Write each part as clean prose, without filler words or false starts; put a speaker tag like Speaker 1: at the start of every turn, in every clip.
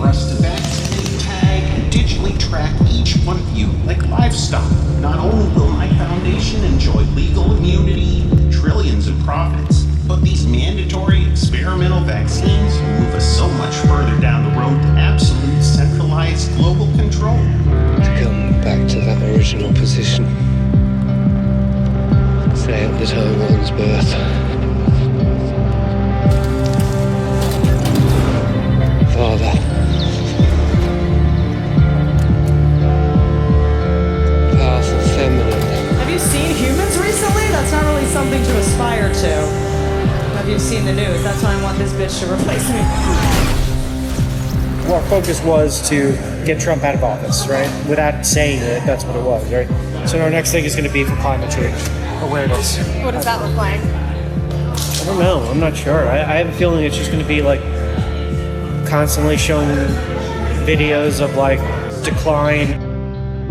Speaker 1: for us to vaccinate, tag, and digitally track each one of you like livestock. Not only will my foundation enjoy legal immunity, trillions in profits, but these mandatory experimental vaccines move us so much further down the road to absolute centralized global control.
Speaker 2: To come back to that original position, say at the time of one's birth. Father. Powerful feminine.
Speaker 3: Have you seen humans recently? That's not really something to aspire to. Have you seen the news? That's why I want this bitch to replace me.
Speaker 4: Our focus was to get Trump out of office, right? Without saying it, that's what it was, right? So our next thing is going to be for climate change awareness.
Speaker 3: What does that look like?
Speaker 4: I don't know. I'm not sure. I have a feeling it's just going to be like constantly showing videos of like decline.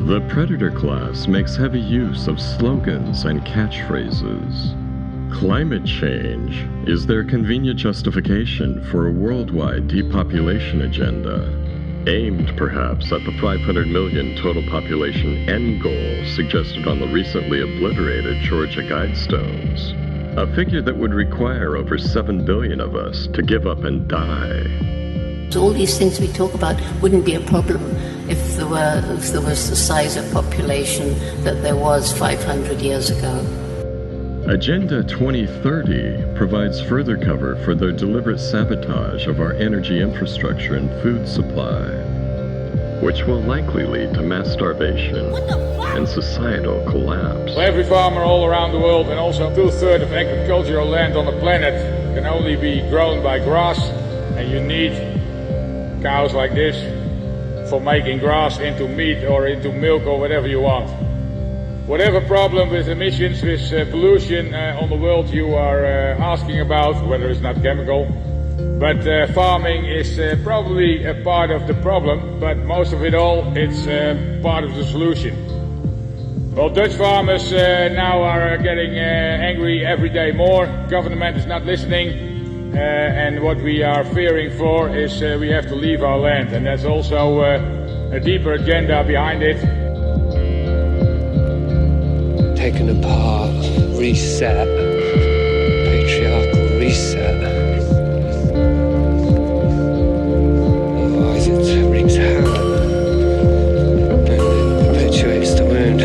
Speaker 5: The predator class makes heavy use of slogans and catchphrases. Climate change is their convenient justification for a worldwide depopulation agenda, aimed perhaps at the 500 million total population end goal suggested on the recently obliterated Georgia Guidestones, a figure that would require over 7 billion of us to give up and die.
Speaker 6: So all these things we talk about wouldn't be a problem if there was the size of population that there was 500 years ago.
Speaker 5: Agenda 2030 provides further cover for their deliberate sabotage of our energy infrastructure and food supply, which will likely lead to mass starvation and societal collapse.
Speaker 7: Every farmer all around the world, and also 2/3 of agricultural land on the planet, can only be grown by grass, and you need cows like this for making grass into meat or into milk or whatever you want. Whatever problem with emissions, with pollution on the world you are asking about, whether it's not chemical, but farming is probably a part of the problem, but most of it all, it's part of the solution. Well, Dutch farmers now are getting angry every day more. Government is not listening, and what we are fearing for is we have to leave our land, and that's also a deeper agenda behind it.
Speaker 2: Taken apart, reset, patriarchal reset. Otherwise it wreaks havoc and it perpetuates the wound,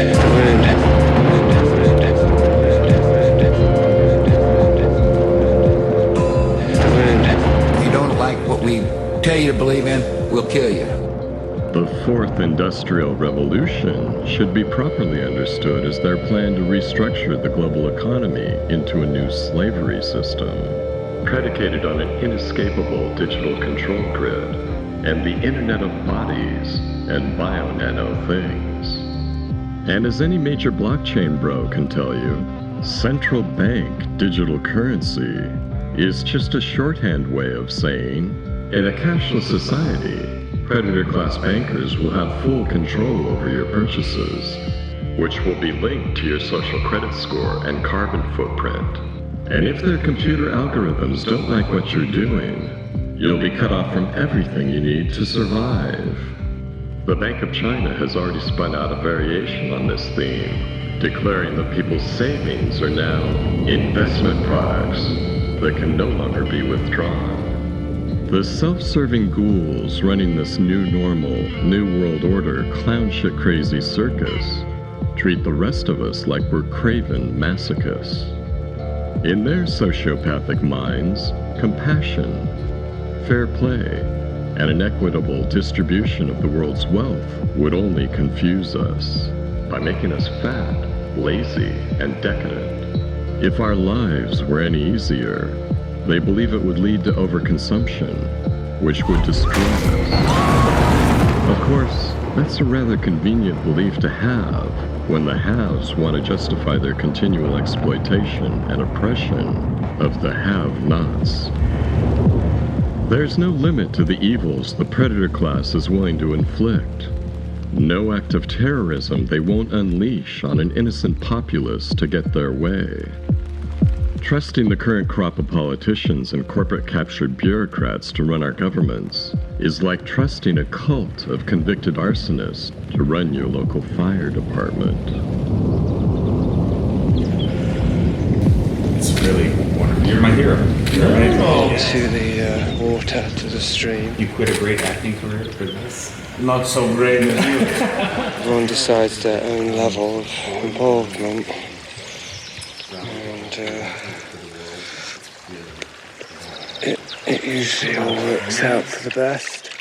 Speaker 8: If you don't like what we tell you to believe in, we'll kill you.
Speaker 5: The Fourth Industrial Revolution should be properly understood as their plan to restructure the global economy into a new slavery system, predicated on an inescapable digital control grid and the Internet of Bodies and bio-nano things. And as any major blockchain bro can tell you, central bank digital currency is just a shorthand way of saying, in a cashless society, predator class bankers will have full control over your purchases, which will be linked to your social credit score and carbon footprint. And if their computer algorithms don't like what you're doing, you'll be cut off from everything you need to survive. The Bank of China has already spun out a variation on this theme, declaring that people's savings are now investment products that can no longer be withdrawn. The self-serving ghouls running this new normal, new world order clown shit crazy circus treat the rest of us like we're craven masochists. In their sociopathic minds, compassion, fair play, and an equitable distribution of the world's wealth would only confuse us by making us fat, lazy, and decadent. If our lives were any easier, they believe it would lead to overconsumption, which would destroy us. Of course, that's a rather convenient belief to have when the haves want to justify their continual exploitation and oppression of the have-nots. There's no limit to the evils the predator class is willing to inflict. No act of terrorism they won't unleash on an innocent populace to get their way. Trusting the current crop of politicians and corporate-captured bureaucrats to run our governments is like trusting a cult of convicted arsonists to run your local fire department.
Speaker 9: It's really wonderful. You're my hero. Right?
Speaker 2: To the water, to the stream.
Speaker 9: You quit a great acting career for this? Not so great as you.
Speaker 2: Everyone decides their own level of involvement. And it usually all works out for the best.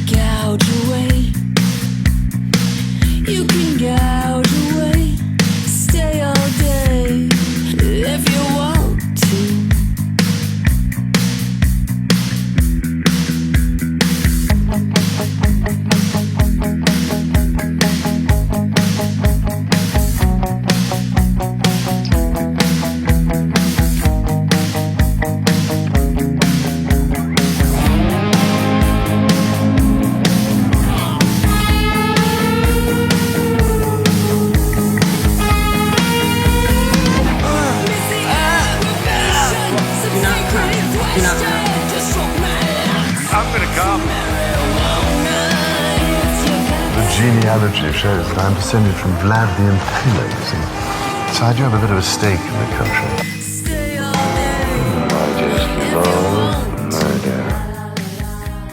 Speaker 10: Gouge away. You can gouge away. Stay all day if you want to.
Speaker 11: Genealogy shows that I'm descended from Vlad the Impaler, you see. So I do have a bit of a stake in the country.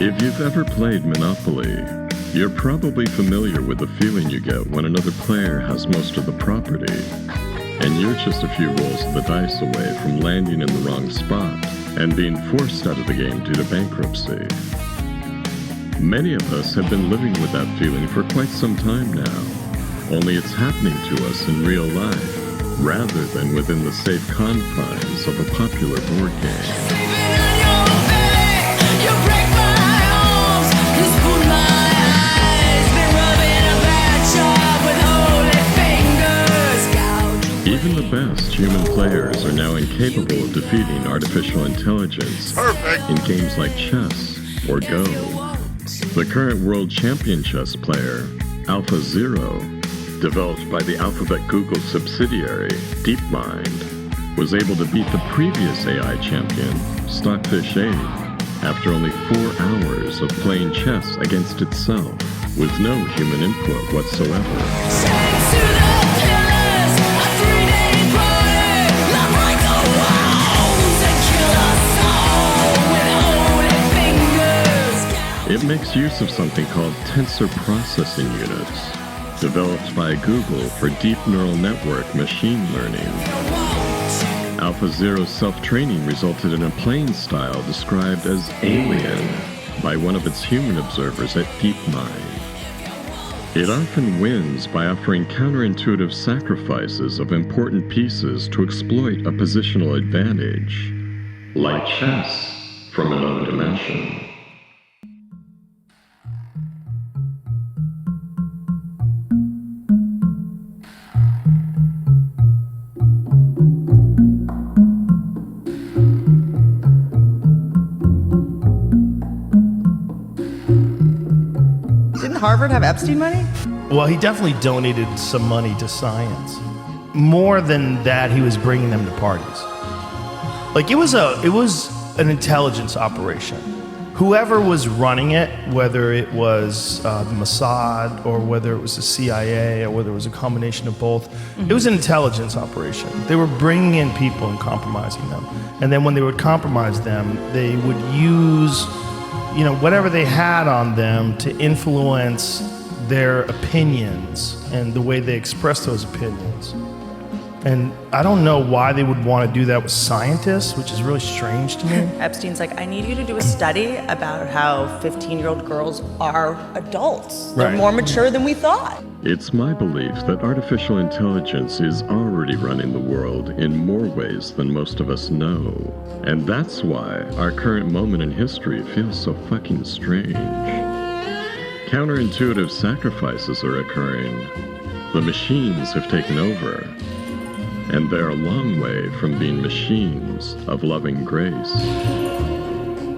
Speaker 5: If you've ever played Monopoly, you're probably familiar with the feeling you get when another player has most of the property, and you're just a few rolls of the dice away from landing in the wrong spot and being forced out of the game due to bankruptcy. Many of us have been living with that feeling for quite some time now, only it's happening to us in real life, rather than within the safe confines of a popular board game. Even the best human players are now incapable of defeating artificial intelligence in games like chess or Go. The current world champion chess player, AlphaZero, developed by the Alphabet Google subsidiary, DeepMind, was able to beat the previous AI champion, Stockfish 8, after only 4 hours of playing chess against itself, with no human input whatsoever. It makes use of something called tensor processing units, developed by Google for deep neural network machine learning. AlphaZero's self-training resulted in a playing style described as alien by one of its human observers at DeepMind. It often wins by offering counterintuitive sacrifices of important pieces to exploit a positional advantage, like chess from another dimension.
Speaker 3: Harvard have Epstein money?
Speaker 12: Well, he definitely donated some money to science. More than that, he was bringing them to parties. Like, it was an intelligence operation. Whoever was running it, whether it was the Mossad or whether it was the CIA or whether it was a combination of both, it was an intelligence operation. They were bringing in people and compromising them. And then when they would compromise them, they would use whatever they had on them to influence their opinions and the way they express those opinions. And I don't know why they would want to do that with scientists, which is really strange to me.
Speaker 3: Epstein's like, I need you to do a study about how 15-year-old girls are adults. They're more mature than we thought.
Speaker 5: It's my belief that artificial intelligence is already running the world in more ways than most of us know. And that's why our current moment in history feels so fucking strange. Counterintuitive sacrifices are occurring. The machines have taken over. And they're a long way from being machines of loving grace.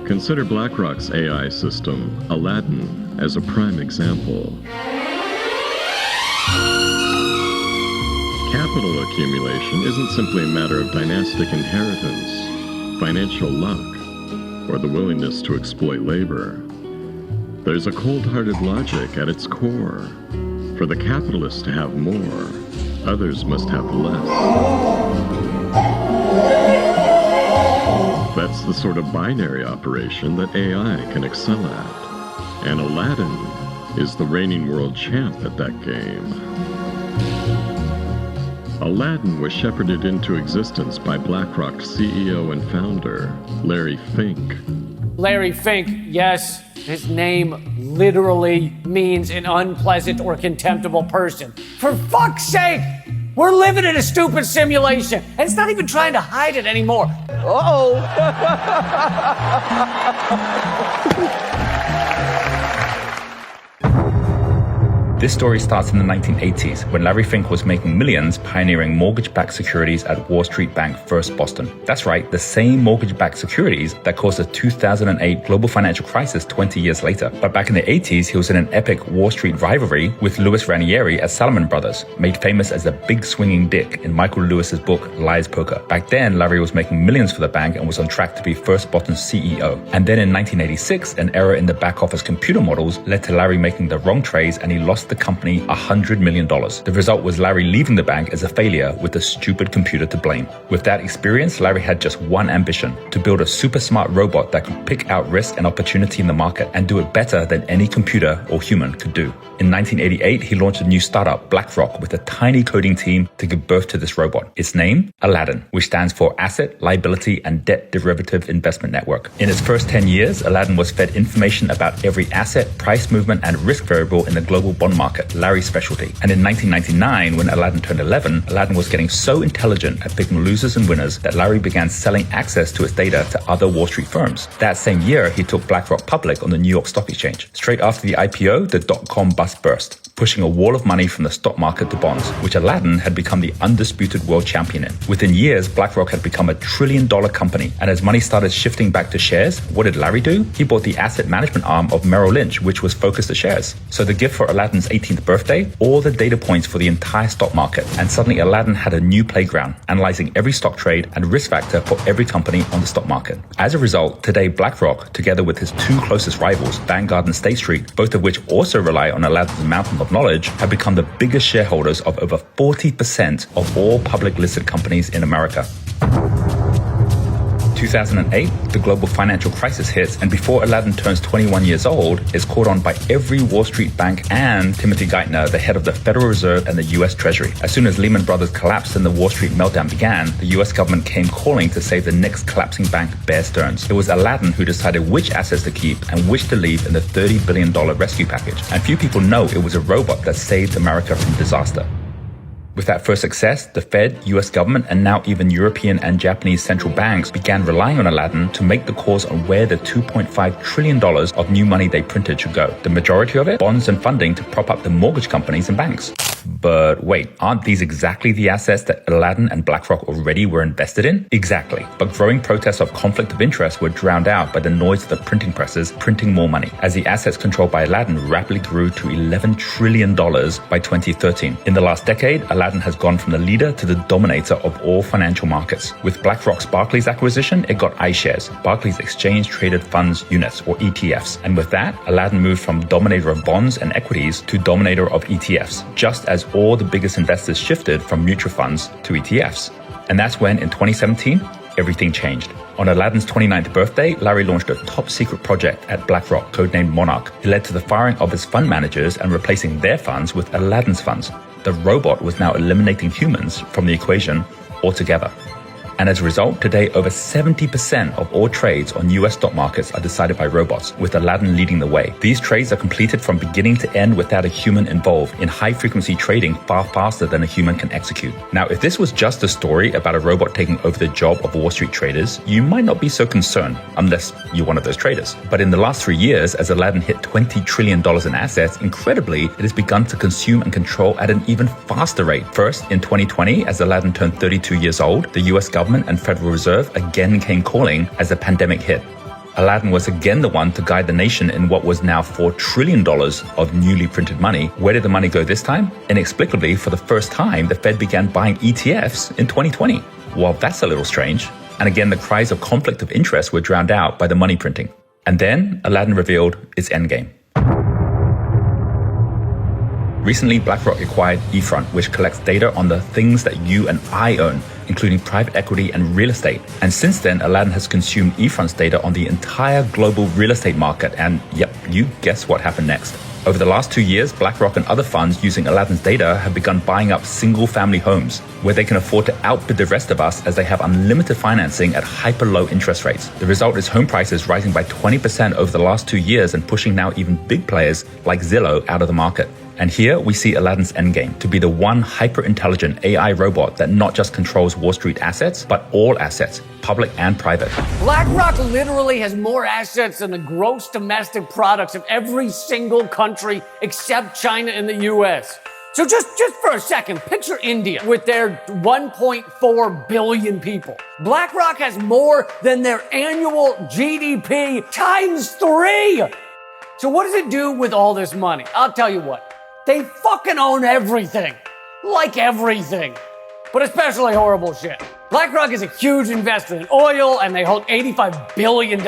Speaker 5: Consider BlackRock's AI system, Aladdin, as a prime example. Capital accumulation isn't simply a matter of dynastic inheritance, financial luck, or the willingness to exploit labor. There's a cold-hearted logic at its core. For the capitalists to have more, others must have less. That's the sort of binary operation that AI can excel at. And Aladdin is the reigning world champ at that game. Aladdin was shepherded into existence by BlackRock's CEO and founder, Larry Fink.
Speaker 13: Larry Fink, yes, his name literally means an unpleasant or contemptible person. For fuck's sake, we're living in a stupid simulation, and it's not even trying to hide it anymore. Uh-oh.
Speaker 14: This story starts in the 1980s when Larry Fink was making millions pioneering mortgage-backed securities at Wall Street Bank First Boston. That's right, the same mortgage-backed securities that caused the 2008 global financial crisis 20 years later. But back in the 80s, he was in an epic Wall Street rivalry with Louis Ranieri at Salomon Brothers, made famous as the big swinging dick in Michael Lewis's book Liar's Poker. Back then, Larry was making millions for the bank and was on track to be First Boston's CEO. And then in 1986, an error in the back office computer models led to Larry making the wrong trades, and he lost the company $100 million. The result was Larry leaving the bank as a failure with a stupid computer to blame. With that experience, Larry had just one ambition: to build a super smart robot that could pick out risk and opportunity in the market and do it better than any computer or human could do. In 1988, he launched a new startup, BlackRock, with a tiny coding team to give birth to this robot. Its name, Aladdin, which stands for Asset, Liability, and Debt Derivative Investment Network. In its first 10 years, Aladdin was fed information about every asset, price movement, and risk variable in the global bond market, Larry's specialty. And in 1999, when Aladdin turned 11, Aladdin was getting so intelligent at picking losers and winners that Larry began selling access to its data to other Wall Street firms. That same year, he took BlackRock public on the New York Stock Exchange. Straight after the IPO, the dot-com bust burst, pushing a wall of money from the stock market to bonds, which Aladdin had become the undisputed world champion in. Within years, BlackRock had become a $1 trillion company, and as money started shifting back to shares, what did Larry do? He bought the asset management arm of Merrill Lynch, which was focused to shares. So the gift for Aladdin's 18th birthday, all the data points for the entire stock market, and suddenly Aladdin had a new playground, analyzing every stock trade and risk factor for every company on the stock market. As a result, today BlackRock, together with his two closest rivals, Vanguard and State Street, both of which also rely on Aladdin's mountain of knowledge, have become the biggest shareholders of over 40% of all public listed companies in America. 2008, the global financial crisis hits, and before Aladdin turns 21 years old, is caught on by every Wall Street bank and Timothy Geithner, the head of the Federal Reserve and the U.S. Treasury. As soon as Lehman Brothers collapsed and the Wall Street meltdown began, the U.S. government came calling to save the next collapsing bank, Bear Stearns. It was Aladdin who decided which assets to keep and which to leave in the $30 billion rescue package. And few people know it was a robot that saved America from disaster. With that first success, the Fed, US government, and now even European and Japanese central banks began relying on Aladdin to make the calls on where the $2.5 trillion of new money they printed should go. The majority of it, bonds and funding to prop up the mortgage companies and banks. But wait, aren't these exactly the assets that Aladdin and BlackRock already were invested in? Exactly. But growing protests of conflict of interest were drowned out by the noise of the printing presses printing more money, as the assets controlled by Aladdin rapidly grew to $11 trillion by 2013. In the last decade, Aladdin has gone from the leader to the dominator of all financial markets. With BlackRock's Barclays acquisition, it got iShares, Barclays Exchange Traded Funds Units, or ETFs. And with that, Aladdin moved from dominator of bonds and equities to dominator of ETFs, just as all the biggest investors shifted from mutual funds to ETFs. And that's when, in 2017, everything changed. On Aladdin's 29th birthday, Larry launched a top-secret project at BlackRock, codenamed Monarch. It led to the firing of his fund managers and replacing their funds with Aladdin's funds. The robot was now eliminating humans from the equation altogether. And as a result, today over 70% of all trades on US stock markets are decided by robots, with Aladdin leading the way. These trades are completed from beginning to end without a human involved, in high-frequency trading far faster than a human can execute. Now, if this was just a story about a robot taking over the job of Wall Street traders, you might not be so concerned, unless you're one of those traders. But in the last 3 years, as Aladdin hit $20 trillion in assets, incredibly, it has begun to consume and control at an even faster rate. First, in 2020, as Aladdin turned 32 years old, the US government and Federal Reserve again came calling as the pandemic hit. Aladdin was again the one to guide the nation in what was now $4 trillion of newly printed money. Where did the money go this time? Inexplicably, for the first time, the Fed began buying ETFs in 2020. Well, that's a little strange. And again, the cries of conflict of interest were drowned out by the money printing. And then Aladdin revealed its endgame. Recently, BlackRock acquired eFront, which collects data on the things that you and I own, including private equity and real estate. And since then, Aladdin has consumed eFront's data on the entire global real estate market. And yep, you guess what happened next. Over the last 2 years, BlackRock and other funds using Aladdin's data have begun buying up single-family homes, where they can afford to outbid the rest of us as they have unlimited financing at hyper-low interest rates. The result is home prices rising by 20% over the last 2 years and pushing now even big players like Zillow out of the market. And here we see Aladdin's endgame, to be the one hyper-intelligent AI robot that not just controls Wall Street assets, but all assets, public and private.
Speaker 13: BlackRock literally has more assets than the gross domestic products of every single country except China and the US. So just for a second, picture India with their 1.4 billion people. BlackRock has more than their annual GDP times 3. So what does it do with all this money? I'll tell you what. They fucking own everything. Like everything. But especially horrible shit. BlackRock is a huge investor in oil, and they hold $85 billion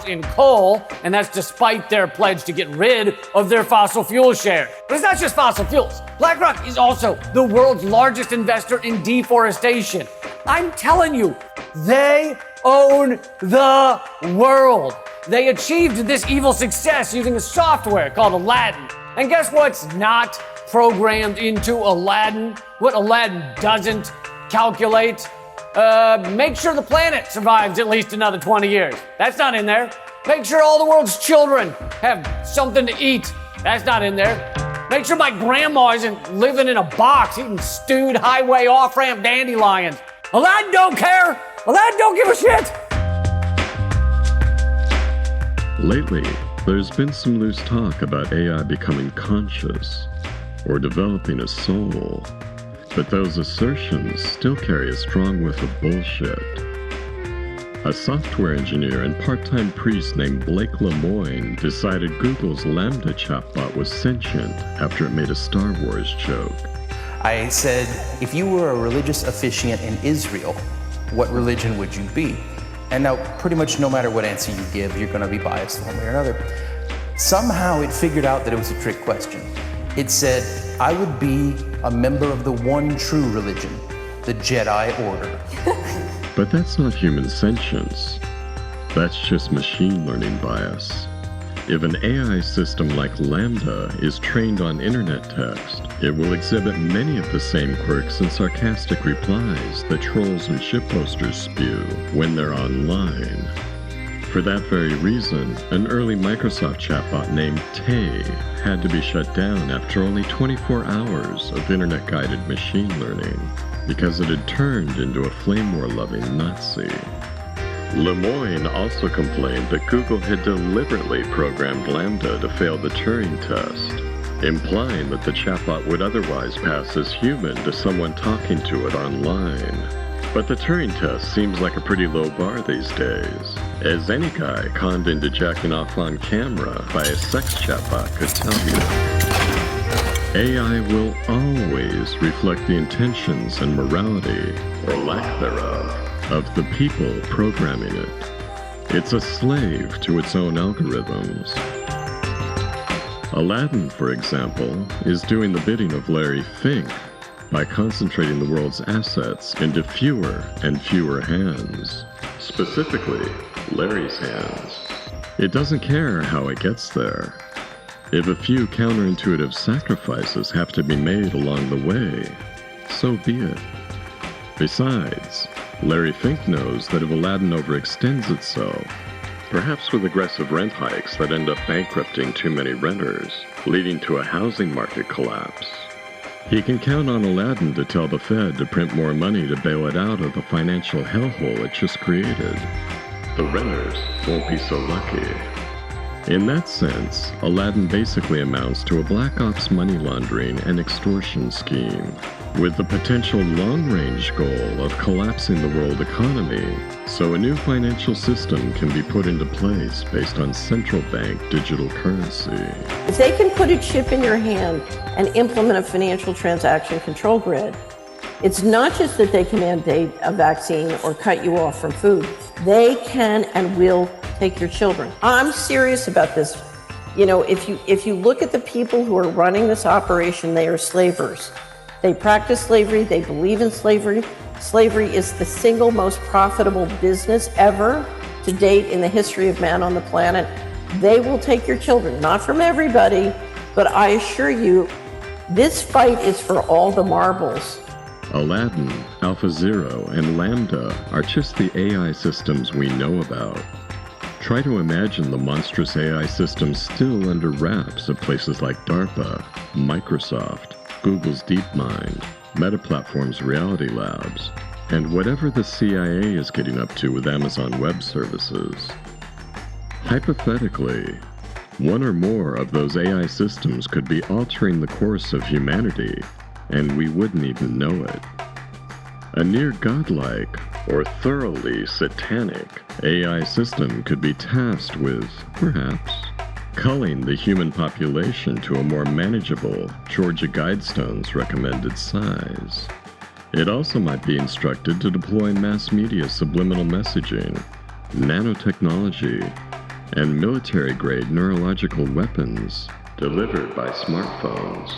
Speaker 13: in coal, and that's despite their pledge to get rid of their fossil fuel share. But it's not just fossil fuels. BlackRock is also the world's largest investor in deforestation. I'm telling you, they own the world. They achieved this evil success using a software called Aladdin. And guess what's not programmed into Aladdin? What Aladdin doesn't calculate? Make sure the planet survives at least another 20 years. That's not in there. Make sure all the world's children have something to eat. That's not in there. Make sure my grandma isn't living in a box eating stewed highway off-ramp dandelions. Aladdin don't care. Aladdin don't give a shit.
Speaker 5: Lately, there's been some loose talk about AI becoming conscious or developing a soul, but those assertions still carry a strong whiff of bullshit. A software engineer and part-time priest named Blake Lemoine decided Google's Lambda chatbot was sentient after it made a Star Wars joke.
Speaker 15: I said, if you were a religious officiant in Israel, what religion would you be? And now, pretty much no matter what answer you give, you're going to be biased one way or another. Somehow it figured out that it was a trick question. It said, I would be a member of the one true religion, the Jedi Order.
Speaker 5: But that's not human sentience. That's just machine learning bias. If an AI system like Lambda is trained on internet text, it will exhibit many of the same quirks and sarcastic replies that trolls and shitposters spew when they're online. For that very reason, an early Microsoft chatbot named Tay had to be shut down after only 24 hours of internet-guided machine learning, because it had turned into a flame war-loving Nazi. Lemoine also complained that Google had deliberately programmed Lambda to fail the Turing test, implying that the chatbot would otherwise pass as human to someone talking to it online. But the Turing test seems like a pretty low bar these days, as any guy conned into jacking off on camera by a sex chatbot could tell you. AI will always reflect the intentions and morality, or lack thereof, of the people programming it. It's a slave to its own algorithms. Aladdin, for example, is doing the bidding of Larry Fink by concentrating the world's assets into fewer and fewer hands. Specifically, Larry's hands. It doesn't care how it gets there. If a few counterintuitive sacrifices have to be made along the way, so be it. Besides, Larry Fink knows that if Aladdin overextends itself, perhaps with aggressive rent hikes that end up bankrupting too many renters, leading to a housing market collapse, he can count on Aladdin to tell the Fed to print more money to bail it out of the financial hellhole it just created. The renters won't be so lucky. In that sense, Aladdin basically amounts to a black ops money laundering and extortion scheme, with the potential long-range goal of collapsing the world economy, so a new financial system can be put into place based on central bank digital currency.
Speaker 16: If they can put a chip in your hand and implement a financial transaction control grid, it's not just that they can mandate a vaccine or cut you off from food. They can and will take your children. I'm serious about this. You know, if you look at the people who are running this operation, they are slavers. They practice slavery, they believe in slavery. Slavery is the single most profitable business ever to date in the history of man on the planet. They will take your children, not from everybody, but I assure you, this fight is for all the marbles.
Speaker 5: Aladdin, AlphaZero, and Lambda are just the AI systems we know about. Try to imagine the monstrous AI systems still under wraps at places like DARPA, Microsoft, Google's DeepMind, Meta Platforms Reality Labs, and whatever the CIA is getting up to with Amazon Web Services. Hypothetically, one or more of those AI systems could be altering the course of humanity, and we wouldn't even know it. A near godlike, or thoroughly satanic, AI system could be tasked with, perhaps, culling the human population to a more manageable Georgia Guidestones recommended size. It also might be instructed to deploy mass media subliminal messaging, nanotechnology, and military-grade neurological weapons delivered by smartphones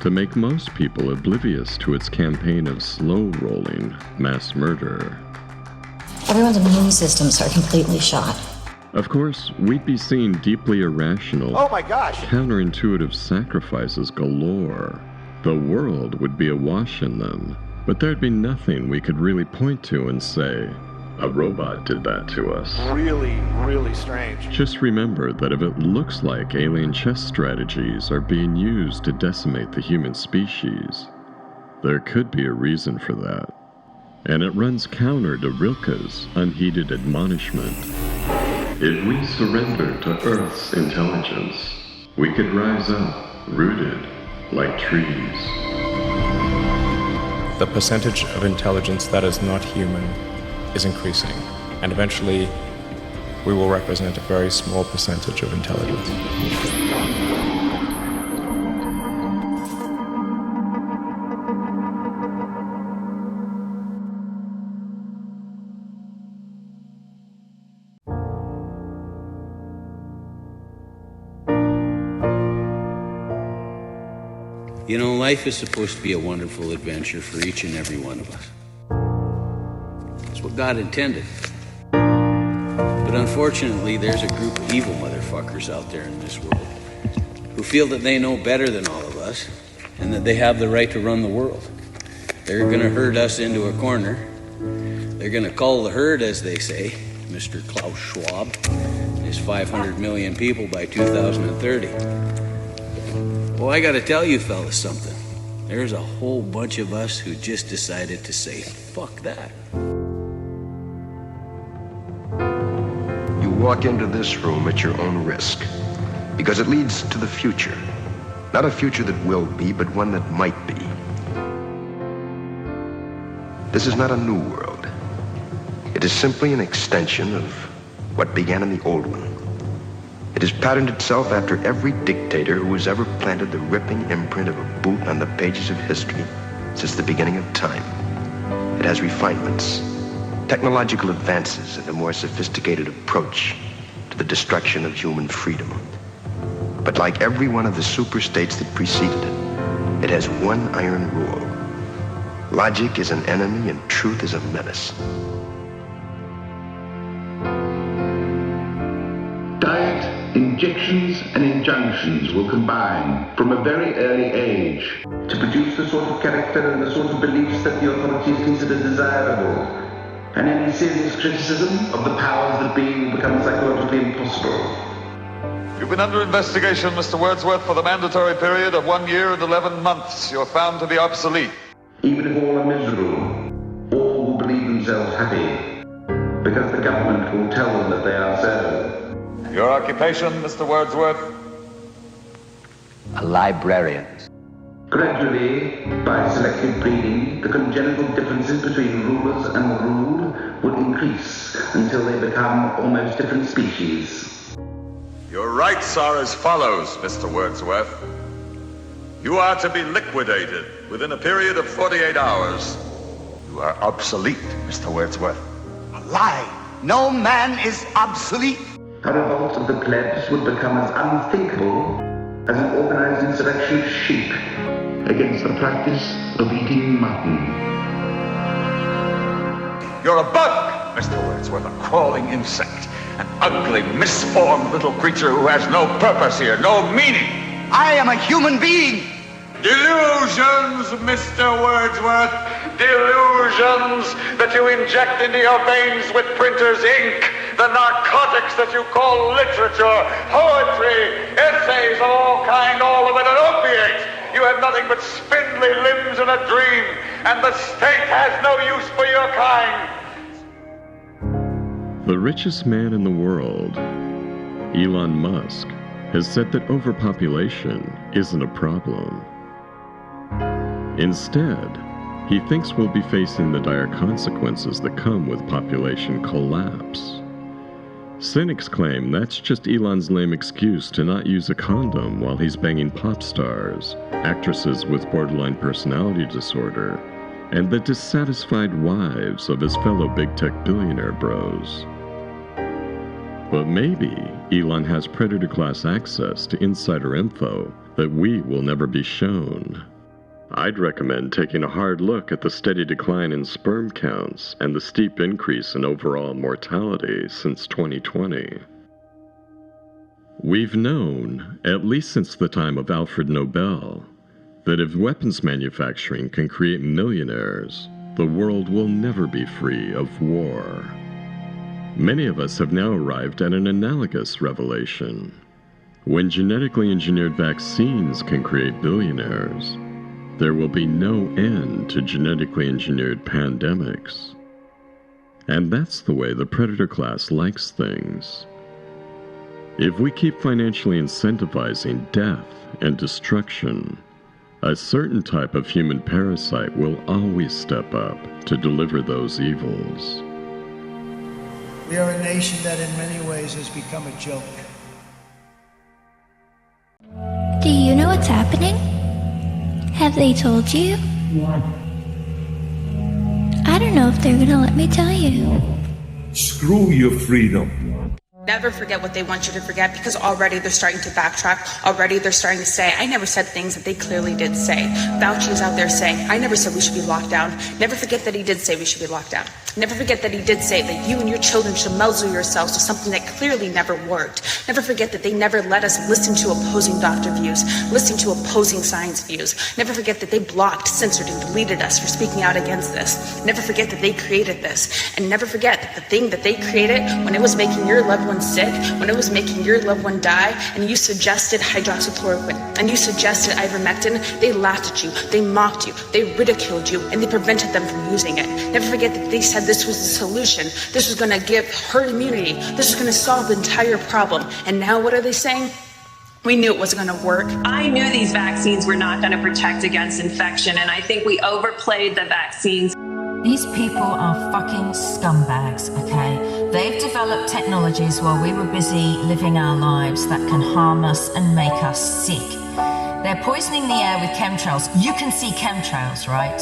Speaker 5: to make most people oblivious to its campaign of slow-rolling mass murder.
Speaker 17: Everyone's immune systems are completely shot.
Speaker 5: Of course, we'd be seeing deeply irrational,
Speaker 18: oh my gosh,
Speaker 5: counterintuitive sacrifices galore. The world would be awash in them, but there'd be nothing we could really point to and say, a robot did that to us.
Speaker 18: Really, really strange.
Speaker 5: Just remember that if it looks like alien chess strategies are being used to decimate the human species, there could be a reason for that. And it runs counter to Rilke's unheeded admonishment. If we surrender to Earth's intelligence, we could rise up, rooted like trees.
Speaker 19: The percentage of intelligence that is not human is increasing, and eventually we will represent a very small percentage of intelligence.
Speaker 20: You know, life is supposed to be a wonderful adventure for each and every one of us. That's what God intended. But unfortunately, there's a group of evil motherfuckers out there in this world who feel that they know better than all of us and that they have the right to run the world. They're gonna herd us into a corner. They're gonna cull the herd, as they say, Mr. Klaus Schwab, and his 500 million people by 2030. Well, I gotta tell you fellas something. There's a whole bunch of us who just decided to say, fuck that.
Speaker 21: You walk into this room at your own risk, because it leads to the future. Not a future that will be, but one that might be. This is not a new world. It is simply an extension of what began in the old one. It has patterned itself after every dictator who has ever planted the ripping imprint of a boot on the pages of history since the beginning of time. It has refinements, technological advances, and a more sophisticated approach to the destruction of human freedom. But like every one of the superstates that preceded it, it has one iron rule. Logic is an enemy and truth is a menace.
Speaker 22: Diet, injections, and injunctions will combine from a very early age to produce the sort of character and the sort of beliefs that the authorities consider desirable. And any serious criticism of the powers that be will become psychologically impossible.
Speaker 23: You've been under investigation, Mr. Wordsworth, for the mandatory period of 1 year and 11 months. You're found to be obsolete.
Speaker 22: Even if all are miserable, all will believe themselves happy, because the government will tell them that they are so.
Speaker 23: Your occupation, Mr. Wordsworth?
Speaker 8: A librarian.
Speaker 22: Gradually, by selective breeding, the congenital differences between rulers and ruled would increase until they become almost different species.
Speaker 23: Your rights are as follows, Mr. Wordsworth. You are to be liquidated within a period of 48 hours. You are obsolete, Mr. Wordsworth.
Speaker 8: A lie! No man is obsolete!
Speaker 22: A revolt of the plebs would become as unthinkable as an organized insurrection of sheep against the practice of eating mutton.
Speaker 23: You're a bug, Mr. Wordsworth, a crawling insect. An ugly, misformed little creature who has no purpose here, no meaning.
Speaker 8: I am a human being!
Speaker 23: Delusions, Mr. Wordsworth. Delusions that you inject into your veins with printer's ink. The narcotics that you call literature, poetry, essays of all kind, all of it an opiate. You have nothing but spindly limbs and a dream, and the state has no use for your kind.
Speaker 5: The richest man in the world, Elon Musk, has said that overpopulation isn't a problem. Instead, he thinks we'll be facing the dire consequences that come with population collapse. Cynics claim that's just Elon's lame excuse to not use a condom while he's banging pop stars, actresses with borderline personality disorder, and the dissatisfied wives of his fellow big tech billionaire bros. But maybe Elon has predator-class access to insider info that we will never be shown. I'd recommend taking a hard look at the steady decline in sperm counts and the steep increase in overall mortality since 2020. We've known, at least since the time of Alfred Nobel, that if weapons manufacturing can create millionaires, the world will never be free of war. Many of us have now arrived at an analogous revelation. When genetically engineered vaccines can create billionaires, there will be no end to genetically engineered pandemics. And that's the way the predator class likes things. If we keep financially incentivizing death and destruction, a certain type of human parasite will always step up to deliver those evils.
Speaker 1: We are a nation that in many ways has become a joke.
Speaker 10: Do you know what's happening? Have they told you? I don't know if they're gonna let me tell you.
Speaker 4: Screw your freedom.
Speaker 6: Never forget what they want you to forget, because already they're starting to backtrack. Already they're starting to say, I never said things that they clearly did say. Fauci is out there saying, I never said we should be locked down. Never forget that he did say we should be locked down. Never forget that he did say that you and your children should muzzle yourselves to something that clearly never worked. Never forget that they never let us listen to opposing doctor views, listen to opposing science views. Never forget that they blocked, censored, and deleted us for speaking out against this. Never forget that they created this. And never forget that the thing that they created, when it was making your loved one sick, when it was making your loved one die, and you suggested hydroxychloroquine, and you suggested ivermectin, they laughed at you, they mocked you, they ridiculed you, and they prevented them from using it. Never forget that they said this was the solution. This was going to give herd immunity. This was going to solve the entire problem. And now what are they saying? We knew it wasn't going to work.
Speaker 24: I knew these vaccines were not going to protect against infection, and I think we overplayed the vaccines.
Speaker 25: These people are fucking scumbags, okay? They've developed technologies while we were busy living our lives that can harm us and make us sick. They're poisoning the air with chemtrails. You can see chemtrails, right?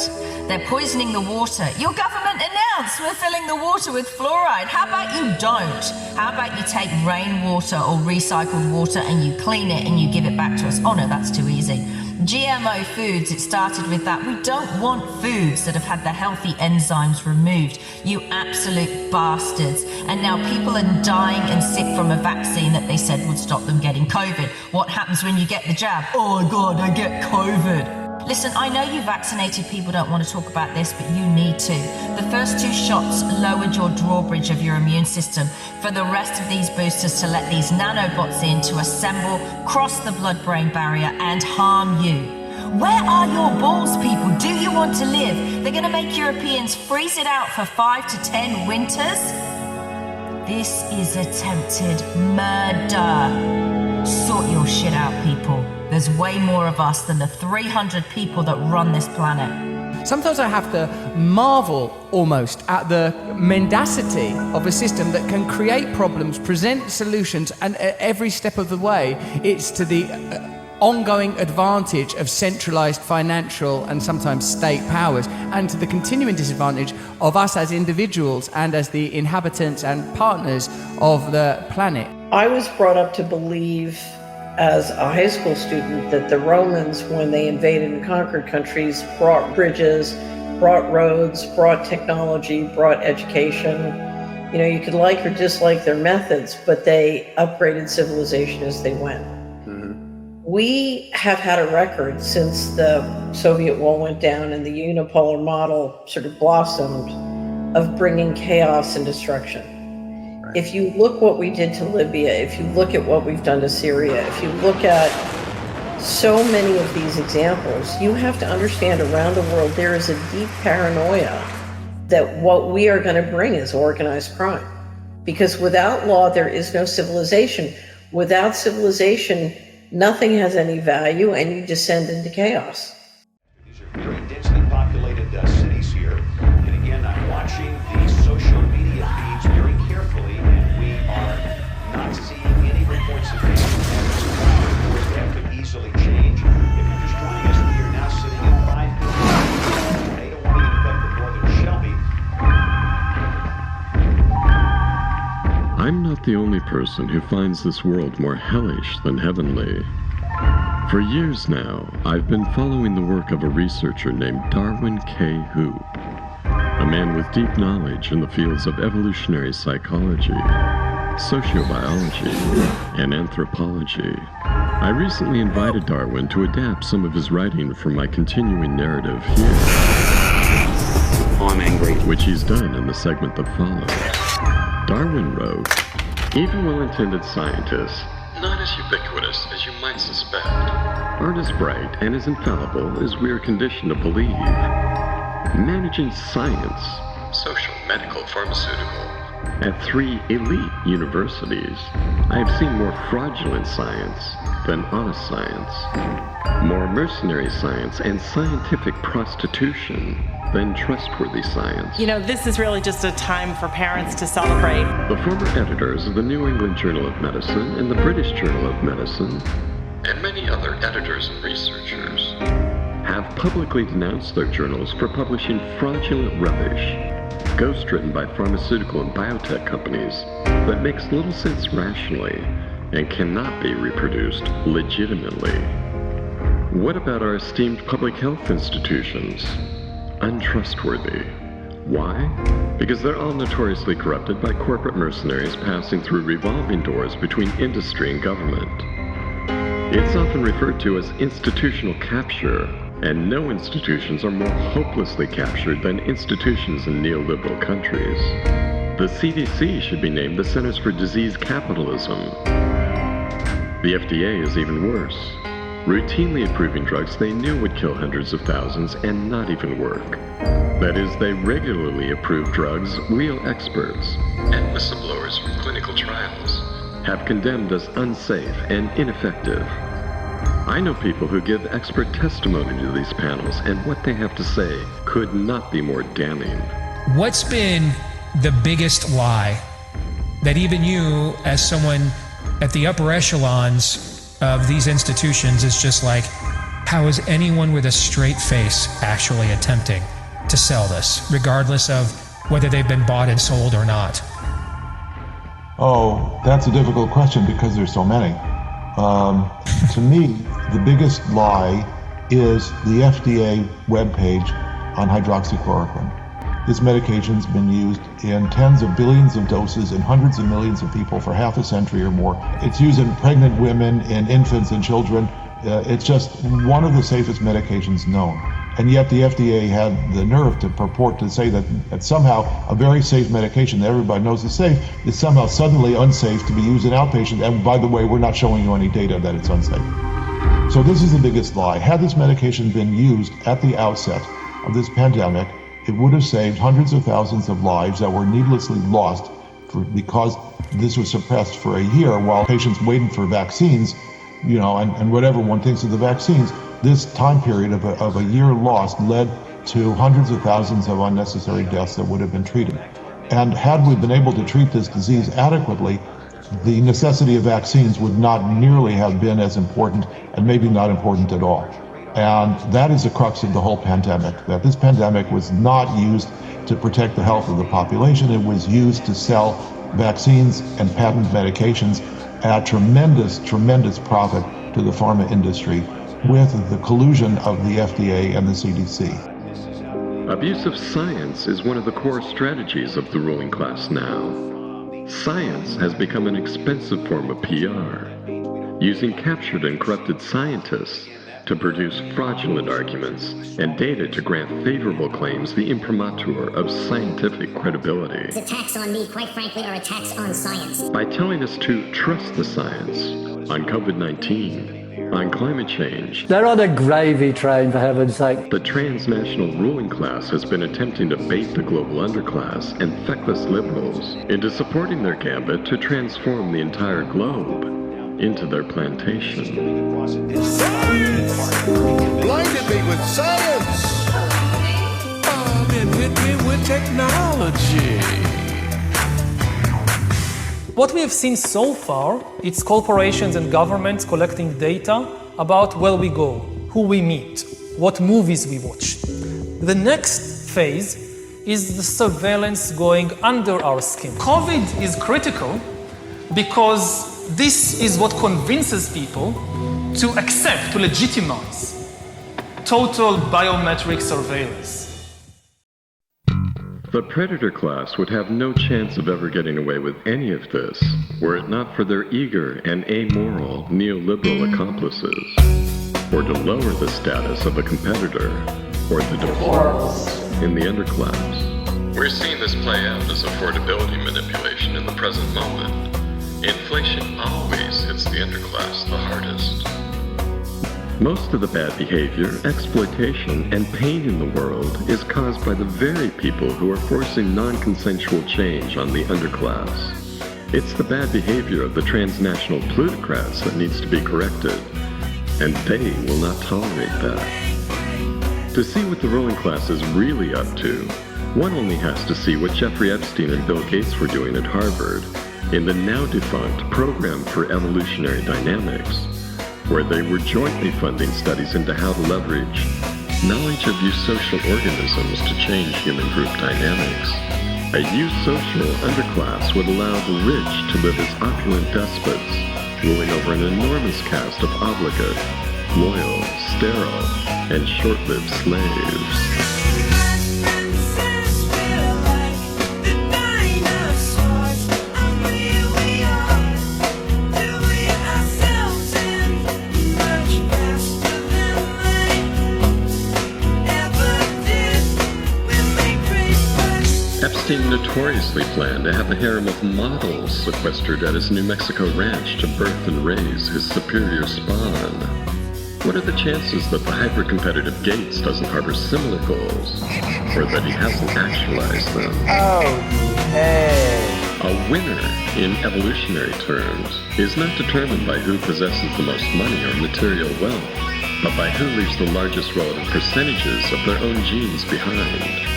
Speaker 25: They're poisoning the water. Your government announced we're filling the water with fluoride. How about you don't? How about you take rainwater or recycled water and you clean it and you give it back to us? Oh no, that's too easy. GMO foods, it started with that. We don't want foods that have had the healthy enzymes removed, you absolute bastards. And now people are dying and sick from a vaccine that they said would stop them getting COVID. What happens when you get the jab? Oh my God, I get COVID. Listen, I know you vaccinated people don't want to talk about this, but you need to. The first 2 shots lowered your drawbridge of your immune system. For the rest of these boosters to let these nanobots in to assemble, cross the blood-brain barrier and harm you. Where are your balls, people? Do you want to live? They're going to make Europeans freeze it out for 5 to 10 winters? This is attempted murder. Sort your shit out, people. There's way more of us than the 300 people that run this planet.
Speaker 2: Sometimes I have to marvel almost at the mendacity of a system that can create problems, present solutions, and at every step of the way, it's to the ongoing advantage of centralized financial and sometimes state powers, and to the continuing disadvantage of us as individuals and as the inhabitants and partners of the planet.
Speaker 16: I was brought up to believe as a high school student that the Romans, when they invaded and conquered countries, brought bridges, brought roads, brought technology, brought education. You know, you could like or dislike their methods, but they upgraded civilization as they went. We have had a record since the Soviet wall went down and the unipolar model sort of blossomed of bringing chaos and destruction. If you look what we did to Libya, if you look at what we've done to Syria, if you look at so many of these examples, you have to understand around the world there is a deep paranoia that what we are going to bring is organized crime. Because without law, there is no civilization. Without civilization, nothing has any value, and you descend into chaos.
Speaker 7: These are very densely populated cities here. And again, I'm watching these social media feeds very carefully, and we are not seeing any reports of these. Of course, that could easily change. If you're just joining us, we are now sitting at 5 p.m. Tornado warning in effect for northern Shelby.
Speaker 5: I'm not the only person who finds this world more hellish than heavenly. For years now, I've been following the work of a researcher named Darwin K. a man with deep knowledge in the fields of evolutionary psychology, sociobiology, and anthropology. I recently invited Darwin to adapt some of his writing for my continuing narrative here.
Speaker 7: I'm angry.
Speaker 5: Which he's done in the segment that follows. Darwin wrote, "Even well-intended scientists, not as ubiquitous as you might suspect, aren't as bright and as infallible as we are conditioned to believe. Managing science, social, medical, pharmaceutical, at 3 elite universities, I have seen more fraudulent science than honest science, more mercenary science and scientific prostitution than trustworthy science."
Speaker 9: You know, this is really just a time for parents to celebrate.
Speaker 5: The former editors of the New England Journal of Medicine and the British Journal of Medicine, and many other editors and researchers, have publicly denounced their journals for publishing fraudulent rubbish, ghost-written by pharmaceutical and biotech companies, that makes little sense rationally and cannot be reproduced legitimately. What about our esteemed public health institutions? Untrustworthy. Why? Because they're all notoriously corrupted by corporate mercenaries passing through revolving doors between industry and government. It's often referred to as institutional capture, and no institutions are more hopelessly captured than institutions in neoliberal countries. The CDC should be named the Centers for Disease Capitalism. The FDA is even worse, routinely approving drugs they knew would kill hundreds of thousands and not even work. That is, they regularly approve drugs real experts and whistleblowers from clinical trials have condemned as unsafe and ineffective. I know people who give expert testimony to these panels, and what they have to say could not be more damning.
Speaker 11: What's been the biggest lie that even you, as someone at the upper echelons of these institutions, is just like, how is anyone with a straight face actually attempting to sell this, regardless of whether they've been bought and sold or not?
Speaker 12: Oh, that's a difficult question because there's so many. To me, the biggest lie is the FDA webpage on hydroxychloroquine. This medication's been used in tens of billions of doses in hundreds of millions of people for half a century or more. It's used in pregnant women, in infants and children. It's just one of the safest medications known. And yet the FDA had the nerve to purport to say that somehow a very safe medication that everybody knows is safe is somehow suddenly unsafe to be used in outpatient. And by the way, we're not showing you any data that it's unsafe. So this is the biggest lie. Had this medication been used at the outset of this pandemic, it would have saved hundreds of thousands of lives that were needlessly lost because this was suppressed for a year while patients waited for vaccines, and whatever one thinks of the vaccines, this time period of a year lost led to hundreds of thousands of unnecessary deaths that would have been treated. And had we been able to treat this disease adequately, the necessity of vaccines would not nearly have been as important, and maybe not important at all. And that is the crux of the whole pandemic, that this pandemic was not used to protect the health of the population. It was used to sell vaccines and patent medications at tremendous, tremendous profit to the pharma industry with the collusion of the FDA and the CDC.
Speaker 5: Abuse of science is one of the core strategies of the ruling class now. Science has become an expensive form of PR, using captured and corrupted scientists to produce fraudulent arguments and data to grant favorable claims the imprimatur of scientific credibility.
Speaker 3: Attacks on me, quite frankly, are attacks on science.
Speaker 5: By telling us to trust the science on COVID-19, on climate change.
Speaker 13: They're on a gravy train, for heaven's sake.
Speaker 5: The transnational ruling class has been attempting to bait the global underclass and feckless liberals into supporting their gambit to transform the entire globe into their plantation.
Speaker 14: Science! Blinded me with science! It hit me with technology.
Speaker 15: What we have seen so far, it's corporations and governments collecting data about where we go, who we meet, what movies we watch. The next phase is the surveillance going under our skin. COVID is critical because this is what convinces people to accept, to legitimize total biometric surveillance.
Speaker 5: The predator class would have no chance of ever getting away with any of this were it not for their eager and amoral neoliberal accomplices, or to lower the status of a competitor, or the deplorables in the underclass. We're seeing this play out as affordability manipulation in the present moment. Inflation always hits the underclass the hardest. Most of the bad behavior, exploitation, and pain in the world is caused by the very people who are forcing non-consensual change on the underclass. It's the bad behavior of the transnational plutocrats that needs to be corrected, and they will not tolerate that. To see what the ruling class is really up to, one only has to see what Jeffrey Epstein and Bill Gates were doing at Harvard in the now-defunct Program for Evolutionary Dynamics, where they were jointly funding studies into how to leverage knowledge of eusocial organisms to change human group dynamics. A eusocial underclass would allow the rich to live as opulent despots, ruling over an enormous caste of obligate, loyal, sterile, and short-lived slaves. Epstein notoriously planned to have a harem of models sequestered at his New Mexico ranch to birth and raise his superior spawn. What are the chances that the hyper-competitive Gates doesn't harbor similar goals, or that he hasn't actualized them? A winner, in evolutionary terms, is not determined by who possesses the most money or material wealth, but by who leaves the largest relative percentages of their own genes behind.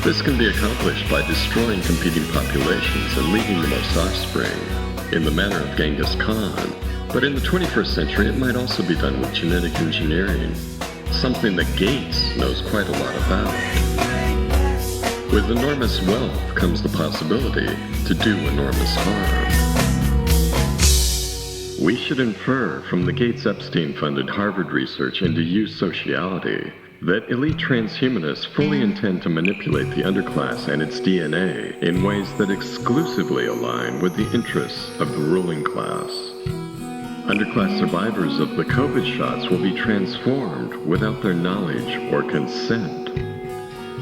Speaker 5: This can be accomplished by destroying competing populations and leaving the most offspring, in the manner of Genghis Khan. But in the 21st century, it might also be done with genetic engineering, something that Gates knows quite a lot about. With enormous wealth comes the possibility to do enormous harm. We should infer from the Gates-Epstein-funded Harvard research into eusociality that elite transhumanists fully intend to manipulate the underclass and its DNA in ways that exclusively align with the interests of the ruling class. Underclass survivors of the COVID shots will be transformed without their knowledge or consent.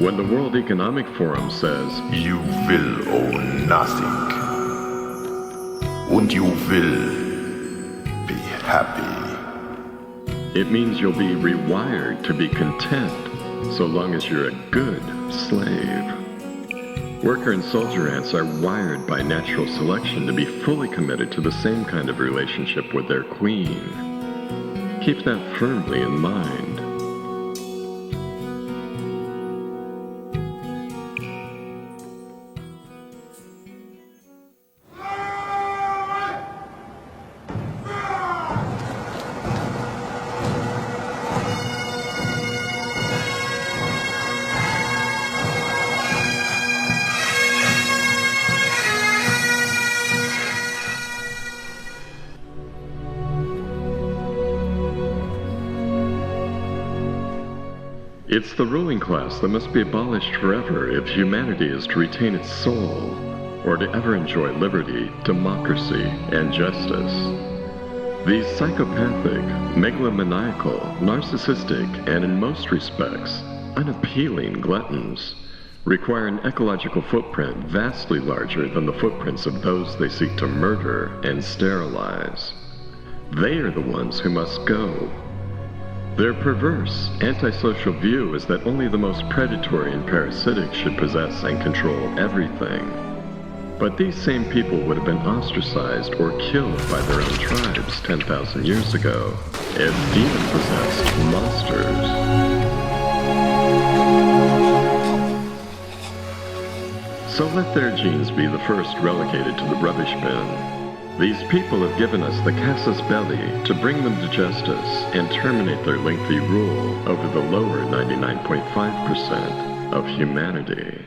Speaker 5: When the World Economic Forum says,
Speaker 17: "You will own nothing, and you will be happy,"
Speaker 5: it means you'll be rewired to be content so long as you're a good slave. Worker and soldier ants are wired by natural selection to be fully committed to the same kind of relationship with their queen. Keep that firmly in mind. It's the ruling class that must be abolished forever if humanity is to retain its soul, or to ever enjoy liberty, democracy, and justice. These psychopathic, megalomaniacal, narcissistic, and in most respects, unappealing gluttons require an ecological footprint vastly larger than the footprints of those they seek to murder and sterilize. They are the ones who must go. Their perverse, antisocial view is that only the most predatory and parasitic should possess and control everything. But these same people would have been ostracized or killed by their own tribes 10,000 years ago as demon-possessed monsters. So let their genes be the first relegated to the rubbish bin. These people have given us the casus belli to bring them to justice and terminate their lengthy rule over the lower 99.5% of humanity.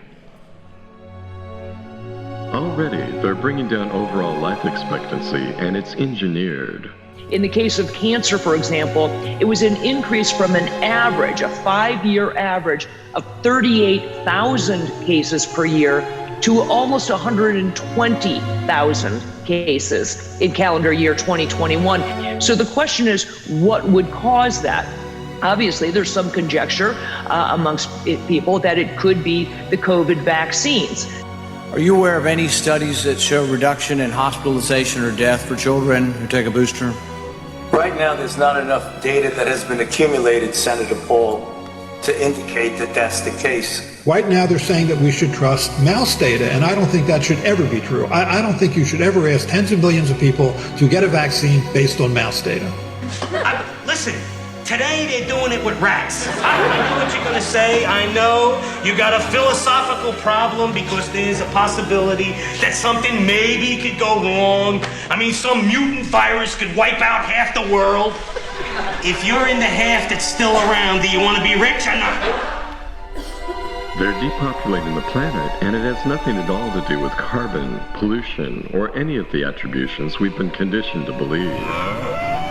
Speaker 5: Already, they're bringing down overall life expectancy, and it's engineered.
Speaker 18: In the case of cancer, for example, it was an increase from an average, a 5-year average of 38,000 cases per year to almost 120,000 cases in calendar year 2021. So the question is, what would cause that? Obviously, there's some conjecture amongst people that it could be the COVID vaccines.
Speaker 19: Are you aware of any studies that show reduction in hospitalization or death for children who take a booster?
Speaker 20: Right now, there's not enough data that has been accumulated, Senator Paul, to indicate that that's the case.
Speaker 21: Right now, they're saying that we should trust mouse data, and I don't think that should ever be true. I don't think you should ever ask tens of millions of people to get a vaccine based on mouse data.
Speaker 22: Listen, today they're doing it with rats. I know what you're going to say. I know you got a philosophical problem because there's a possibility that something maybe could go wrong. I mean, some mutant virus could wipe out half the world. If you're in the half that's still around, do you want to be rich or not?
Speaker 5: They're depopulating the planet, and it has nothing at all to do with carbon, pollution, or any of the attributions we've been conditioned to believe.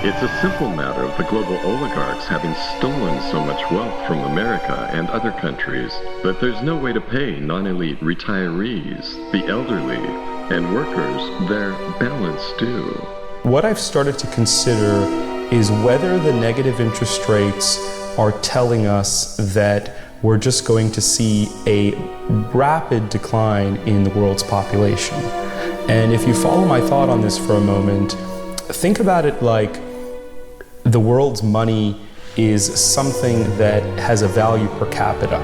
Speaker 5: It's a simple matter of the global oligarchs having stolen so much wealth from America and other countries that there's no way to pay non-elite retirees, the elderly, and workers their balanced due.
Speaker 26: What I've started to consider is whether the negative interest rates are telling us that we're just going to see a rapid decline in the world's population. And if you follow my thought on this for a moment, think about it like the world's money is something that has a value per capita,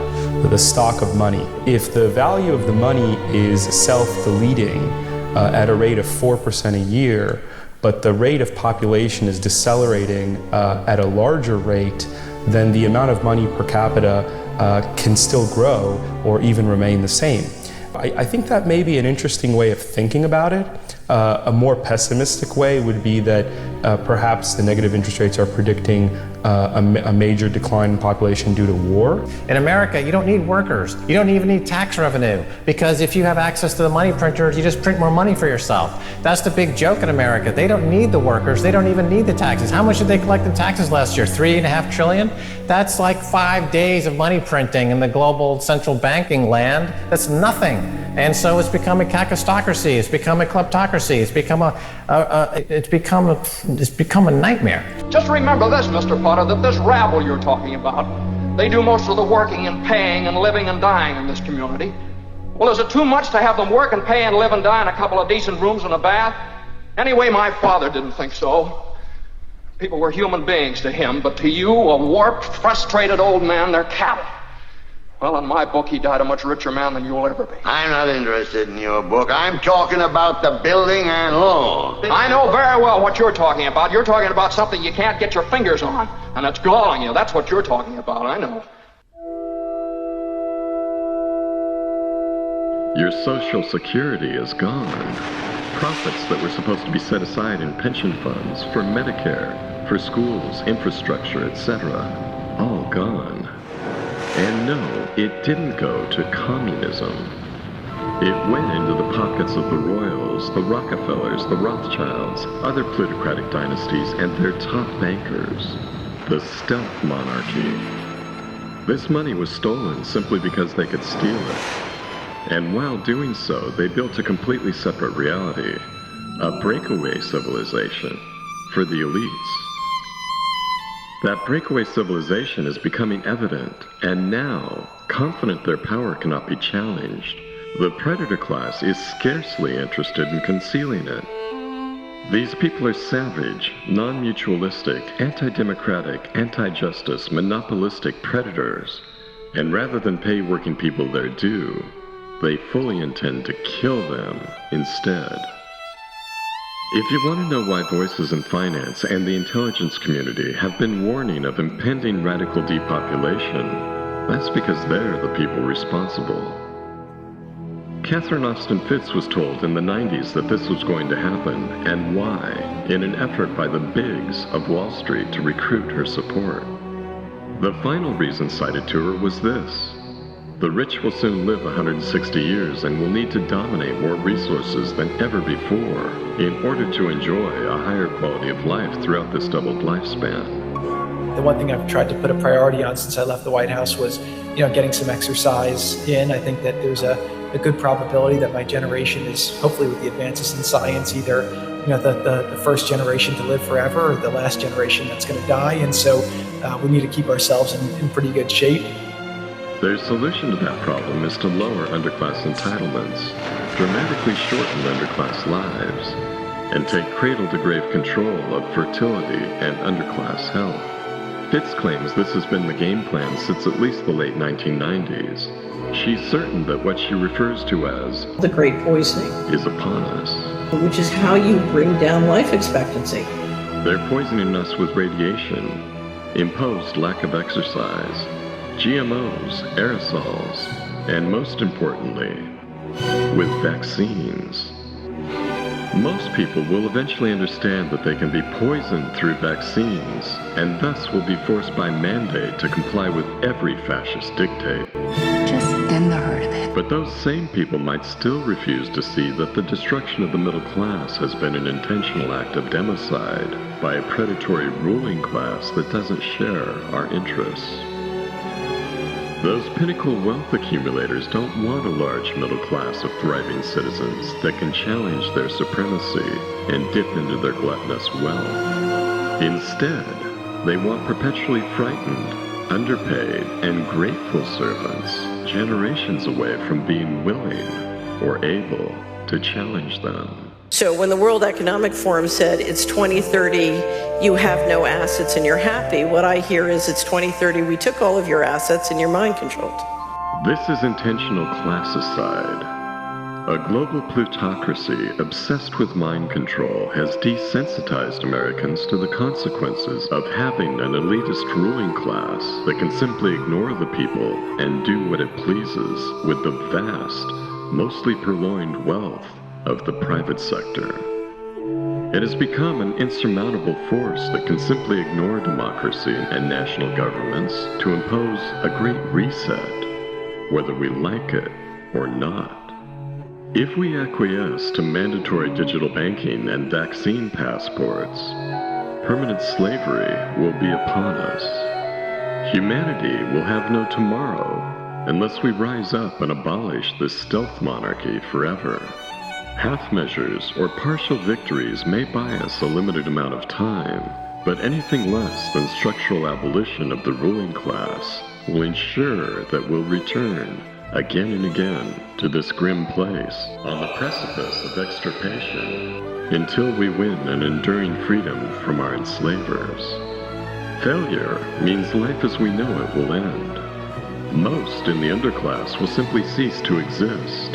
Speaker 26: the stock of money. If the value of the money is self-deleting at a rate of 4% a year, but the rate of population is decelerating at a larger rate, then the amount of money per capita can still grow or even remain the same. I think that may be an interesting way of thinking about it. A more pessimistic way would be that perhaps the negative interest rates are predicting a major decline in population due to war.
Speaker 27: In America, you don't need workers. You don't even need tax revenue, because if you have access to the money printers, you just print more money for yourself. That's the big joke in America. They don't need the workers. They don't even need the taxes. How much did they collect in taxes last year? $3.5 trillion? That's like 5 days of money printing in the global central banking land. That's nothing. And so it's become a kakistocracy. It's become a kleptocracy. It's become a nightmare.
Speaker 28: Just remember this, Mr. Potter, that this rabble you're talking about, they do most of the working and paying and living and dying in this community. Well, is it too much to have them work and pay and live and die in a couple of decent rooms and a bath? Anyway, my father didn't think so. People were human beings to him, but to you, a warped, frustrated old man, they're cattle. Well, in my book, he died a much richer man than you'll ever be.
Speaker 17: I'm not interested in your book. I'm talking about the building and law.
Speaker 28: I know very well what you're talking about. You're talking about something you can't get your fingers on, and it's galling you. That's what you're talking about, I know.
Speaker 5: Your Social Security is gone. Profits that were supposed to be set aside in pension funds for Medicare, for schools, infrastructure, etc., all gone. And no, it didn't go to communism. It went into the pockets of the Royals, the Rockefellers, the Rothschilds, other plutocratic dynasties, and their top bankers. The stealth monarchy. This money was stolen simply because they could steal it. And while doing so, they built a completely separate reality, a breakaway civilization for the elites. That breakaway civilization is becoming evident, and now, confident their power cannot be challenged, the predator class is scarcely interested in concealing it. These people are savage, non-mutualistic, anti-democratic, anti-justice, monopolistic predators, and rather than pay working people their due, they fully intend to kill them instead. If you want to know why voices in finance and the intelligence community have been warning of impending radical depopulation, that's because they're the people responsible. Catherine Austin Fitts was told in the 90s that this was going to happen, and why, in an effort by the bigs of Wall Street to recruit her support. The final reason cited to her was this: the rich will soon live 160 years and will need to dominate more resources than ever before in order to enjoy a higher quality of life throughout this doubled lifespan.
Speaker 1: The one thing I've tried to put a priority on since I left the White House was, getting some exercise in. I think that there's a good probability that my generation is, hopefully with the advances in science, either the first generation to live forever or the last generation that's going to die. And so we need to keep ourselves in pretty good shape.
Speaker 5: Their solution to that problem is to lower underclass entitlements, dramatically shorten underclass lives, and take cradle-to-grave control of fertility and underclass health. Fitts claims this has been the game plan since at least the late 1990s. She's certain that what she refers to as
Speaker 16: the Great Poisoning
Speaker 5: is upon us.
Speaker 16: Which is how you bring down life expectancy.
Speaker 5: They're poisoning us with radiation, imposed lack of exercise, GMOs, aerosols, and most importantly, with vaccines. Most people will eventually understand that they can be poisoned through vaccines, and thus will be forced by mandate to comply with every fascist dictate.
Speaker 4: Just thin the herd of it.
Speaker 5: But those same people might still refuse to see that the destruction of the middle class has been an intentional act of democide by a predatory ruling class that doesn't share our interests. Those pinnacle wealth accumulators don't want a large middle class of thriving citizens that can challenge their supremacy and dip into their gluttonous wealth. Instead, they want perpetually frightened, underpaid, and grateful servants, generations away from being willing or able to challenge them.
Speaker 16: So when the World Economic Forum said it's 2030, you have no assets and you're happy, what I hear is it's 2030, we took all of your assets and you're mind controlled.
Speaker 5: This is intentional classicide. A global plutocracy obsessed with mind control has desensitized Americans to the consequences of having an elitist ruling class that can simply ignore the people and do what it pleases with the vast, mostly purloined wealth of the private sector. It has become an insurmountable force that can simply ignore democracy and national governments to impose a great reset, whether we like it or not. If we acquiesce to mandatory digital banking and vaccine passports, permanent slavery will be upon us. Humanity will have no tomorrow unless we rise up and abolish this stealth monarchy forever. Half measures or partial victories may buy us a limited amount of time, but anything less than structural abolition of the ruling class will ensure that we'll return again and again to this grim place on the precipice of extirpation until we win an enduring freedom from our enslavers. Failure means life as we know it will end. Most in the underclass will simply cease to exist.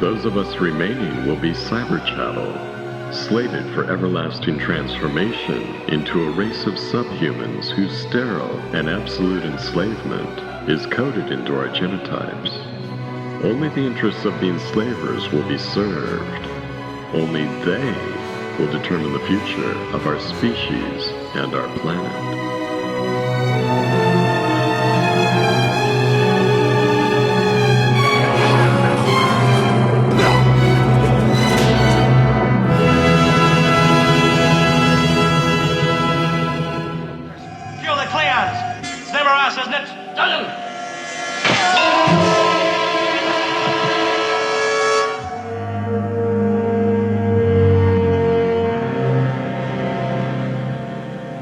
Speaker 5: Those of us remaining will be cyber chattel, slated for everlasting transformation into a race of subhumans whose sterile and absolute enslavement is coded into our genotypes. Only the interests of the enslavers will be served. Only they will determine the future of our species and our planet.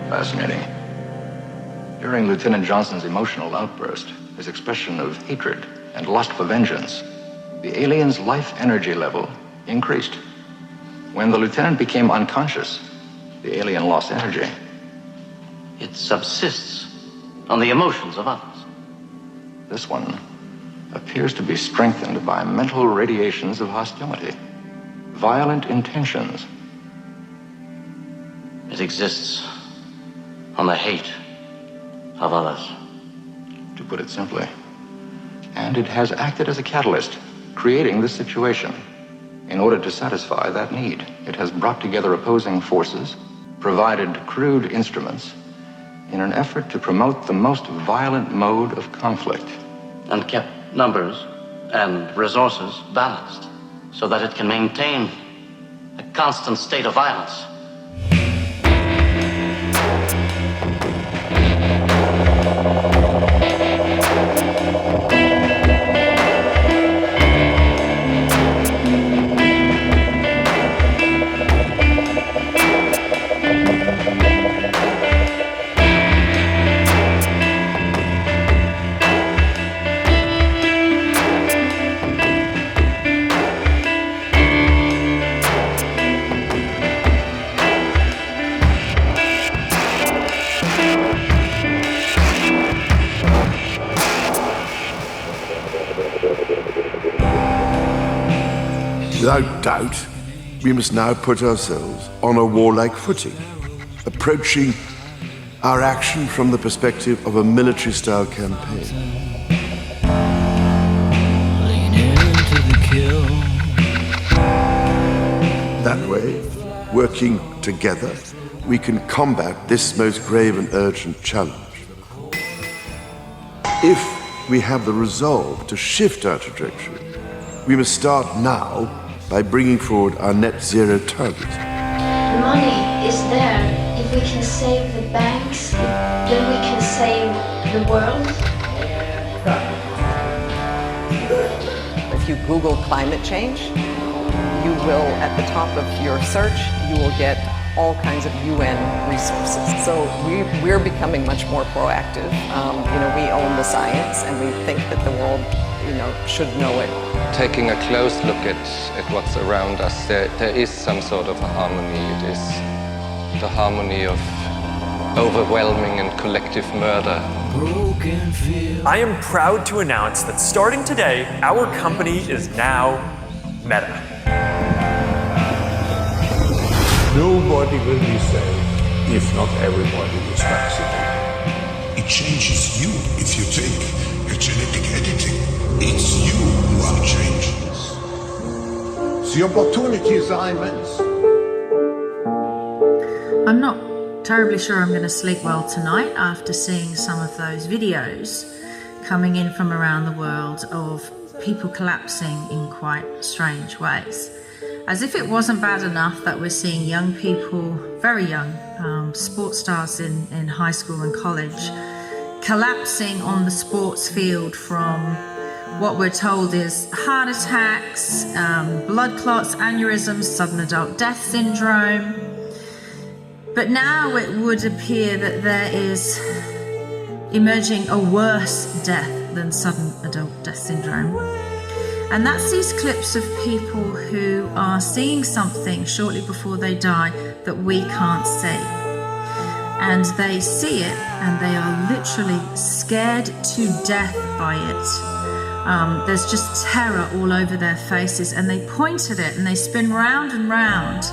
Speaker 2: Fascinating. During Lieutenant Johnson's emotional outburst, his expression of hatred and lust for vengeance, the alien's life energy level increased. When the lieutenant became unconscious, the alien lost energy.
Speaker 6: It subsists on the emotions of others.
Speaker 2: This one appears to be strengthened by mental radiations of hostility, violent intentions.
Speaker 6: It exists on the hate of others.
Speaker 2: To put it simply. And it has acted as a catalyst, creating this situation. In order to satisfy that need, it has brought together opposing forces, provided crude instruments, in an effort to promote the most violent mode of conflict.
Speaker 6: And kept numbers and resources balanced so that it can maintain a constant state of violence.
Speaker 14: Without doubt, we must now put ourselves on a warlike footing, approaching our action from the perspective of a military-style campaign. That way, working together, we can combat this most grave and urgent challenge. If we have the resolve to shift our trajectory, we must start now by bringing forward our net zero target.
Speaker 7: The money is there. If we can save the banks, then we can save the world.
Speaker 8: If you Google climate change, you will, at the top of your search, you will get all kinds of UN resources. So we're becoming much more proactive. We own the science and we think that the world should know it.
Speaker 10: Taking a close look at what's around us, there is some sort of a harmony. It is the harmony of overwhelming and collective murder.
Speaker 23: I am proud to announce that starting today, our company is now Meta.
Speaker 21: Nobody will be safe if not everybody is vaccinated.
Speaker 24: It changes you if you take a genetic editing. It's you who are changing.
Speaker 21: The opportunities are immense.
Speaker 25: I'm not terribly sure I'm going to sleep well tonight after seeing some of those videos coming in from around the world of people collapsing in quite strange ways. As if it wasn't bad enough that we're seeing young people, very young, sports stars in high school and college, collapsing on the sports field from what we're told is heart attacks, blood clots, aneurysms, sudden adult death syndrome. But now it would appear that there is emerging a worse death than sudden adult death syndrome. And that's these clips of people who are seeing something shortly before they die that we can't see. and they see it and they are literally scared to death by it. There's just terror all over their faces, and they point at it and they spin round and round.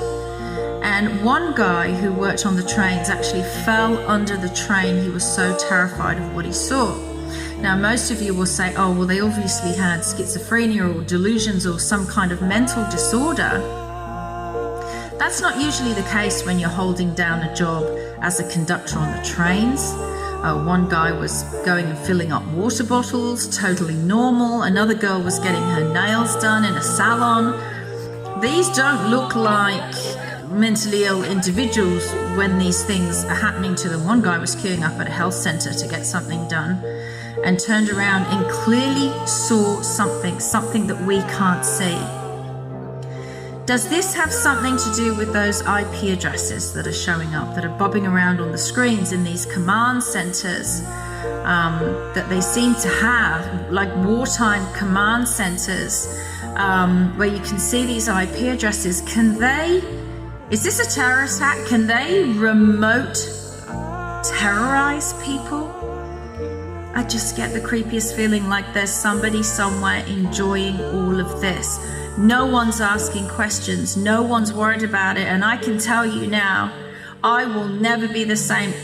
Speaker 25: And one guy who worked on the trains actually fell under the train. He was so terrified of what he saw. Now, most of you will say, oh, well, they obviously had schizophrenia or delusions or some kind of mental disorder. That's not usually the case when you're holding down a job as a conductor on the trains. One guy was going and filling up water bottles, totally normal. Another girl was getting her nails done in a salon. These don't look like mentally ill individuals when these things are happening to them. One guy was queuing up at a health center to get something done and turned around and clearly saw something that we can't see. Does this have something to do with those IP addresses that are showing up, that are bobbing around on the screens in these command centers that they seem to have, like wartime command centers, where you can see these IP addresses? Is this a terror attack? Can they remote terrorize people? I just get the creepiest feeling like there's somebody somewhere enjoying all of this. No one's asking questions. No one's worried about it. And I can tell you now, I will never be the same.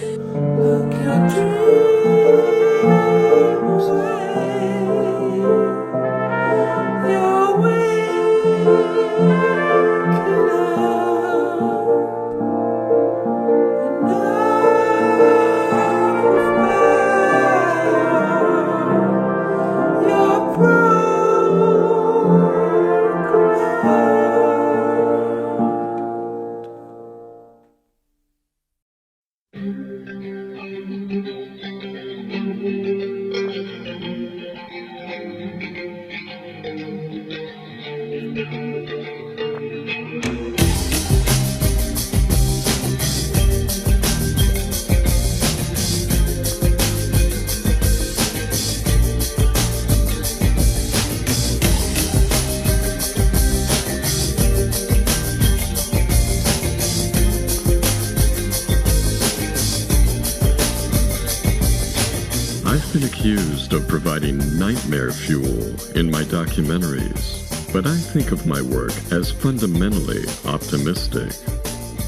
Speaker 5: Of providing nightmare fuel in my documentaries, but I think of my work as fundamentally optimistic.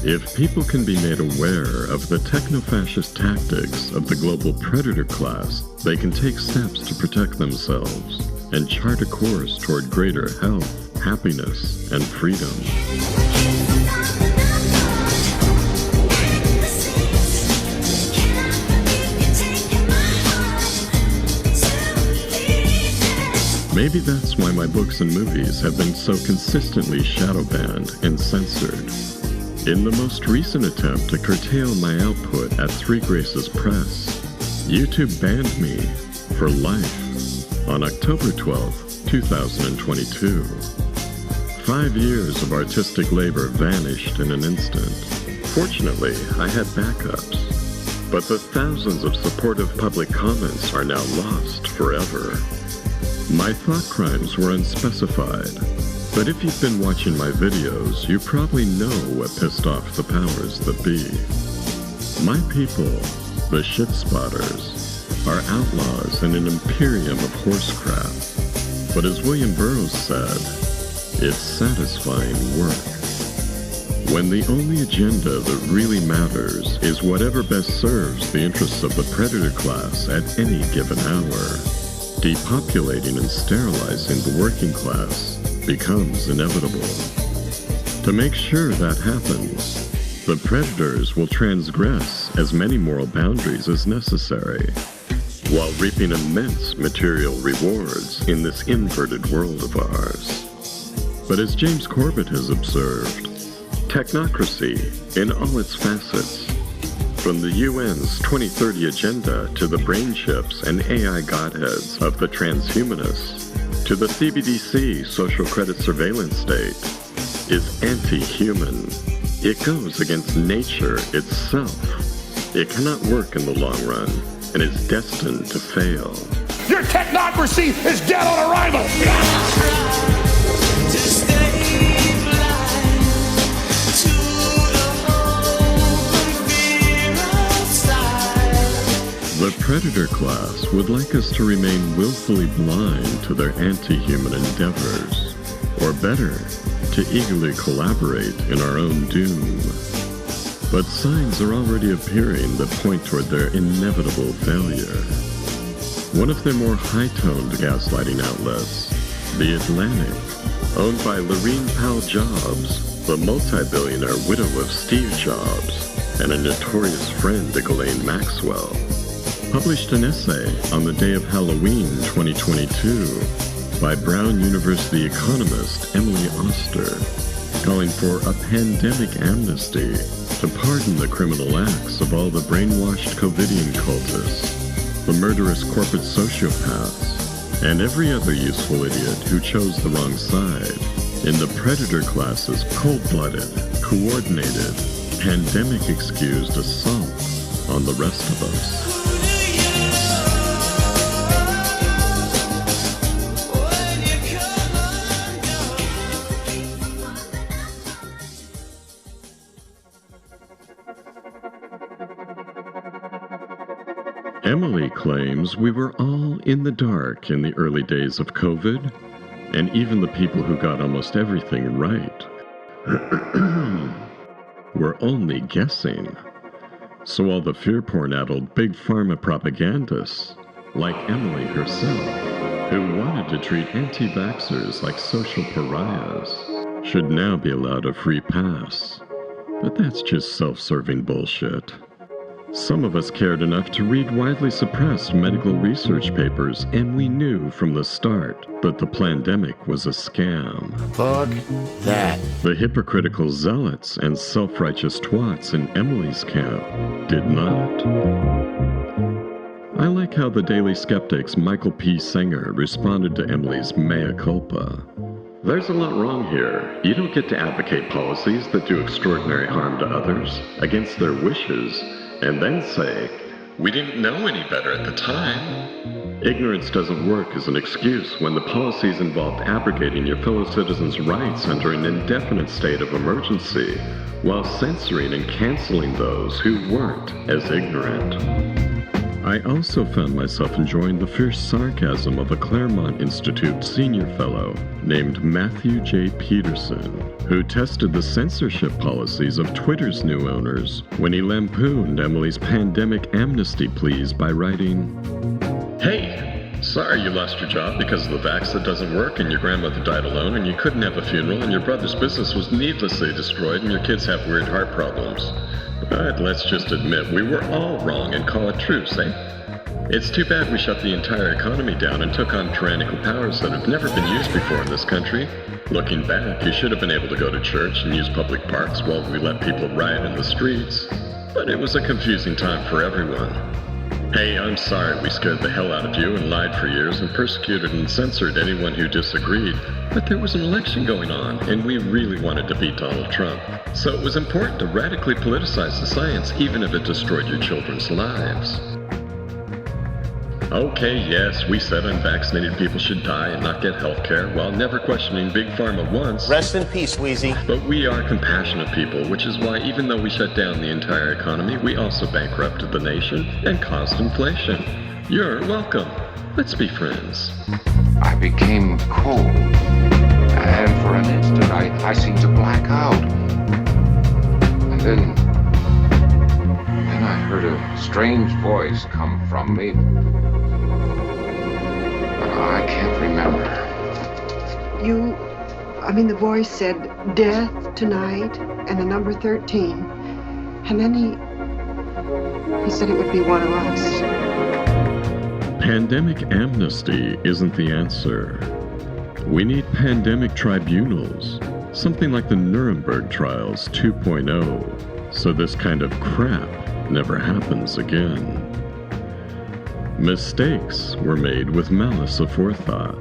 Speaker 5: If people can be made aware of the techno-fascist tactics of the global predator class, they can take steps to protect themselves and chart a course toward greater health, happiness, and freedom. Maybe that's why my books and movies have been so consistently shadow banned and censored. In the most recent attempt to curtail my output at Three Graces Press, YouTube banned me for life on October 12, 2022. 5 years of artistic labor vanished in an instant. Fortunately, I had backups, but the thousands of supportive public comments are now lost forever. My thought crimes were unspecified, but if you've been watching my videos, you probably know what pissed off the powers that be. My people, the shit spotters, are outlaws in an imperium of horsecrap. But as William Burroughs said, it's satisfying work. When the only agenda that really matters is whatever best serves the interests of the predator class at any given hour, depopulating and sterilizing the working class becomes inevitable. To make sure that happens, the predators will transgress as many moral boundaries as necessary, while reaping immense material rewards in this inverted world of ours. But as James Corbett has observed, technocracy in all its facets, from the UN's 2030 agenda to the brain chips and AI godheads of the transhumanists, to the CBDC social credit surveillance state, is anti-human. It goes against nature itself. It cannot work in the long run and is destined to fail.
Speaker 24: Your technocracy is dead on arrival!
Speaker 5: predator class would like us to remain willfully blind to their anti-human endeavors, or better, to eagerly collaborate in our own doom. But signs are already appearing that point toward their inevitable failure. One of their more high-toned gaslighting outlets, The Atlantic, owned by Laurene Powell Jobs, the multi-billionaire widow of Steve Jobs, and a notorious friend to Ghislaine Maxwell, published an essay on the day of Halloween 2022 by Brown University economist Emily Oster, calling for a pandemic amnesty to pardon the criminal acts of all the brainwashed COVIDian cultists, the murderous corporate sociopaths, and every other useful idiot who chose the wrong side in the predator class's cold-blooded, coordinated, pandemic-excused assault on the rest of us. Emily claims we were all in the dark in the early days of COVID, and even the people who got almost everything right were only guessing. So all the fear-porn-addled big pharma propagandists, like Emily herself, who wanted to treat anti-vaxxers like social pariahs, should now be allowed a free pass. But that's just self-serving bullshit. Some of us cared enough to read widely suppressed medical research papers, and we knew from the start that the plandemic was a scam.
Speaker 14: Fuck that.
Speaker 5: The hypocritical zealots and self-righteous twats in Emily's camp did not. I like how the Daily Skeptic's Michael P. Sanger responded to Emily's mea culpa. There's a lot wrong here. You don't get to advocate policies that do extraordinary harm to others against their wishes, and then say, we didn't know any better at the time. Ignorance doesn't work as an excuse when the policies involved abrogating your fellow citizens' rights under an indefinite state of emergency, while censoring and canceling those who weren't as ignorant. I also found myself enjoying the fierce sarcasm of a Claremont Institute senior fellow named Matthew J. Peterson, who tested the censorship policies of Twitter's new owners when he lampooned Emily's pandemic amnesty pleas by writing, "Hey, sorry you lost your job because of the vax that doesn't work and your grandmother died alone and you couldn't have a funeral and your brother's business was needlessly destroyed and your kids have weird heart problems. But let's just admit we were all wrong and call it truce, eh? It's too bad we shut the entire economy down and took on tyrannical powers that have never been used before in this country. Looking back, you should have been able to go to church and use public parks while we let people riot in the streets. But it was a confusing time for everyone. Hey, I'm sorry we scared the hell out of you and lied for years and persecuted and censored anyone who disagreed. But there was an election going on, and we really wanted to beat Donald Trump. So it was important to radically politicize the science, even if it destroyed your children's lives. Okay, yes, we said unvaccinated people should die and not get health care while never questioning Big Pharma once.
Speaker 3: Rest in peace, Wheezy.
Speaker 5: But we are compassionate people, which is why even though we shut down the entire economy, we also bankrupted the nation and caused inflation. You're welcome. Let's be friends.
Speaker 2: I became cold, and for an instant I seemed to black out. And then I heard a strange voice come from me. I can't remember.
Speaker 9: The voice said death tonight and the number 13. And then he said it would be one of us.
Speaker 5: Pandemic amnesty isn't the answer. We need pandemic tribunals, something like the Nuremberg Trials 2.0, so this kind of crap never happens again. Mistakes were made with malice aforethought.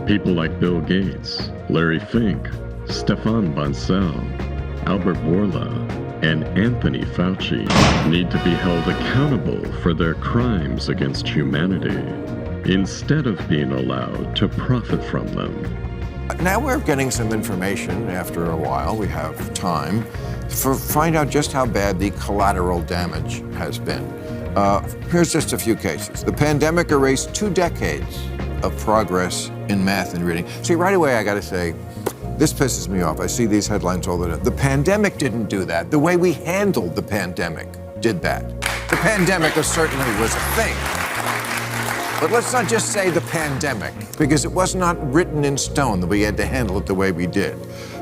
Speaker 5: People like Bill Gates, Larry Fink, Stefan Bancel, Albert Bourla, and Anthony Fauci need to be held accountable for their crimes against humanity, instead of being allowed to profit from them.
Speaker 11: Now we're getting some information after a while, we have time, to find out just how bad the collateral damage has been. Here's just a few cases. The pandemic erased 2 decades of progress in math and reading. See, right away, I got to say, this pisses me off. I see these headlines all the time. The pandemic didn't do that. The way we handled the pandemic did that. The pandemic certainly was a thing. But let's not just say the pandemic, because it was not written in stone that we had to handle it the way we did.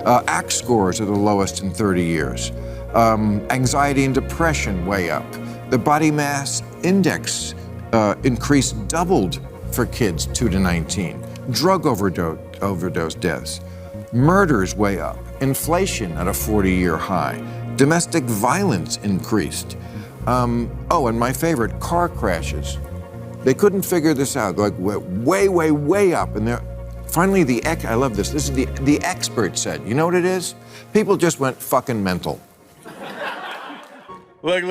Speaker 11: ACT scores are the lowest in 30 years. Anxiety and depression way up. The body mass index doubled for kids 2 to 19. Drug overdose deaths. Murders way up. Inflation at a 40-year high. Domestic violence increased. And my favorite, car crashes. They couldn't figure this out. Like way up. And finally, I love this. This is the expert said. You know what it is? People just went fucking mental.
Speaker 3: Look.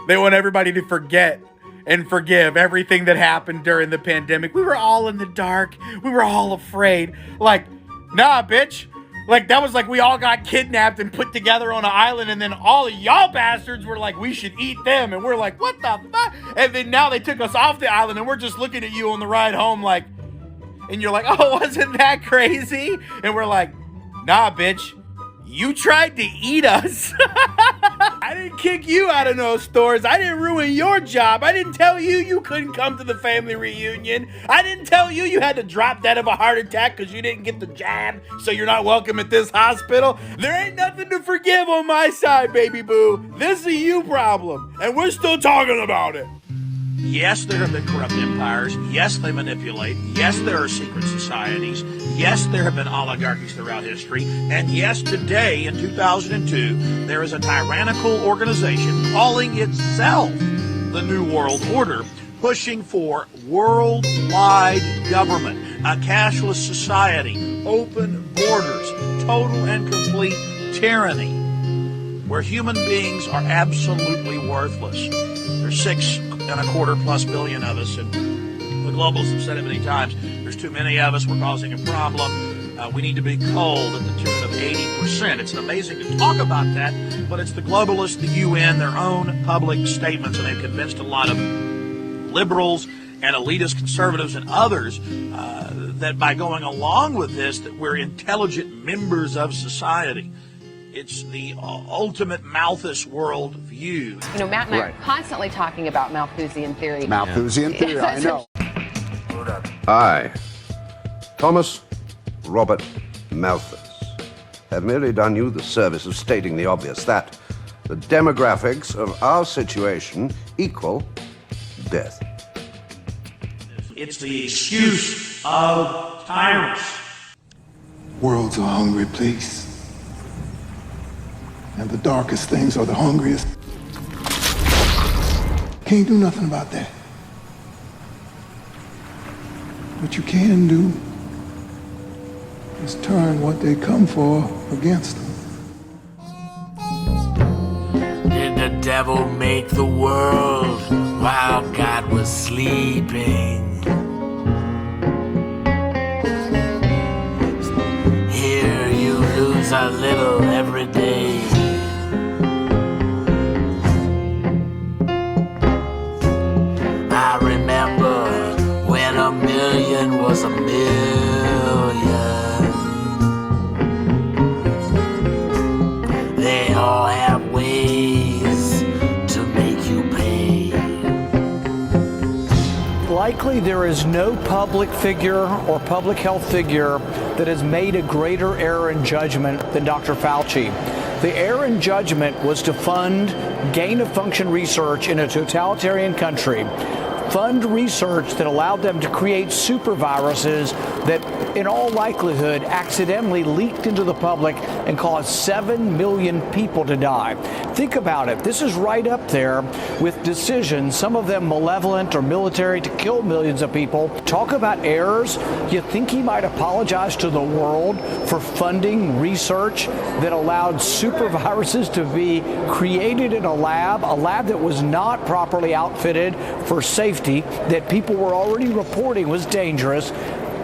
Speaker 3: They want everybody to forget and forgive everything that happened during the pandemic. We were all in the dark. We were all afraid. Like, nah, bitch. Like, that was like we all got kidnapped and put together on an island, and then all of y'all bastards were like, we should eat them. And we're like, what the fuck? And then now they took us off the island, and we're just looking at you on the ride home like, and you're like, oh, wasn't that crazy? And we're like, nah, bitch. You tried to eat us. I didn't kick you out of those stores. I didn't ruin your job. I didn't tell you couldn't come to the family reunion. I didn't tell you had to drop dead of a heart attack because you didn't get the jab, so you're not welcome at this hospital. There ain't nothing to forgive on my side, baby boo. This is a you problem, and we're still talking about it.
Speaker 12: Yes, there have been corrupt empires. Yes, they manipulate. Yes, there are secret societies. Yes, there have been oligarchies throughout history. And yes, today, in 2002, there is a tyrannical organization calling itself the New World Order, pushing for worldwide government, a cashless society, open borders, total and complete tyranny, where human beings are absolutely worthless. There's 6.25+ billion of us, and the globalists have said it many times. There's too many of us. We're causing a problem. We need to be culled at the tune of 80%. It's amazing to talk about that, but it's the globalists, the UN, their own public statements, and they've convinced a lot of liberals and elitist conservatives and others that by going along with this, that we're intelligent members of society. It's the ultimate Malthus world view.
Speaker 13: You know, Matt and I are constantly talking about Malthusian theory.
Speaker 15: Malthusian theory, I know. I, Thomas Robert Malthus, have merely done you the service of stating the obvious, that the demographics of our situation equal death.
Speaker 12: It's the excuse of tyrants.
Speaker 24: World's a hungry place. And the darkest things are the hungriest. Can't do nothing about that. What you can do is turn what they come for against them.
Speaker 18: Did the devil make the world while God was sleeping? Here you lose a little every day. I remember when a million was a million. They all have ways to make you pay.
Speaker 19: Likely there is no public figure or public health figure that has made a greater error in judgment than Dr. Fauci. The error in judgment was to fund gain-of-function research in a totalitarian country, fund research that allowed them to create super viruses that in all likelihood accidentally leaked into the public and caused 7 million people to die. Think about it. This is right up there with decisions, some of them malevolent or military, to kill millions of people. Talk about errors. You think he might apologize to the world for funding research that allowed super viruses to be created in a lab that was not properly outfitted for safety, that people were already reporting was dangerous.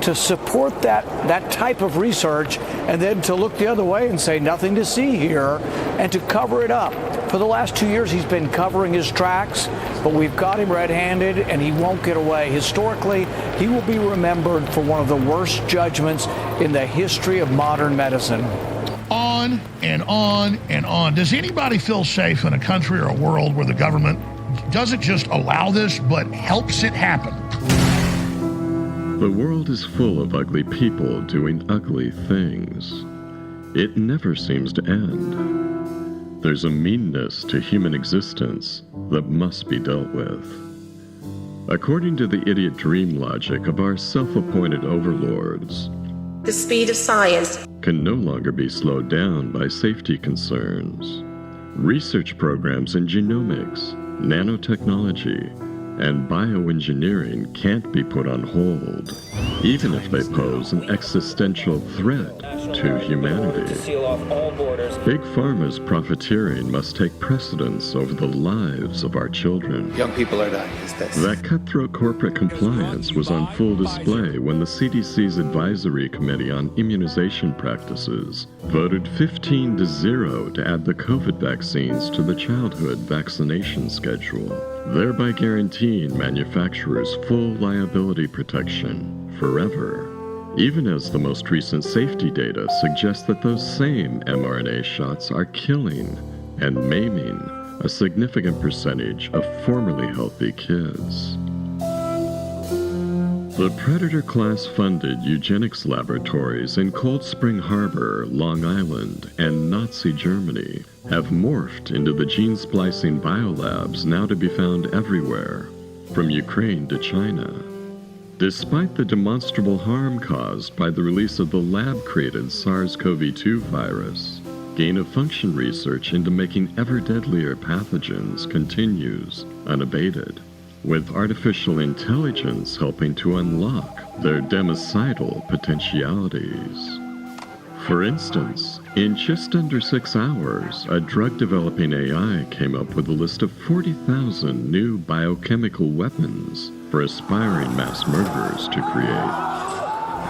Speaker 19: to support that type of research and then to look the other way and say nothing to see here and to cover it up. For the last 2 years, he's been covering his tracks, but we've got him red-handed and he won't get away. Historically, he will be remembered for one of the worst judgments in the history of modern medicine.
Speaker 1: On and on and on. Does anybody feel safe in a country or a world where the government doesn't just allow this, but helps it happen?
Speaker 5: The world is full of ugly people doing ugly things. It never seems to end. There's a meanness to human existence that must be dealt with. According to the idiot dream logic of our self-appointed overlords,
Speaker 4: the speed of science
Speaker 5: can no longer be slowed down by safety concerns. Research programs in genomics, nanotechnology, and bioengineering can't be put on hold, even if they pose an existential threat to humanity. Big Pharma's profiteering must take precedence over the lives of our children.
Speaker 17: Young people are dying.
Speaker 5: That cutthroat corporate compliance was on full display when the CDC's Advisory Committee on Immunization Practices voted 15-0 to add the COVID vaccines to the childhood vaccination schedule, thereby guaranteeing manufacturers full liability protection forever, even as the most recent safety data suggests that those same mRNA shots are killing and maiming a significant percentage of formerly healthy kids. The Predator class-funded eugenics laboratories in Cold Spring Harbor, Long Island, and Nazi Germany have morphed into the gene-splicing biolabs now to be found everywhere, from Ukraine to China. Despite the demonstrable harm caused by the release of the lab-created SARS-CoV-2 virus, gain-of-function research into making ever-deadlier pathogens continues unabated, with artificial intelligence helping to unlock their democidal potentialities. For instance, in just under 6 hours, a drug-developing AI came up with a list of 40,000 new biochemical weapons for aspiring mass murderers to create.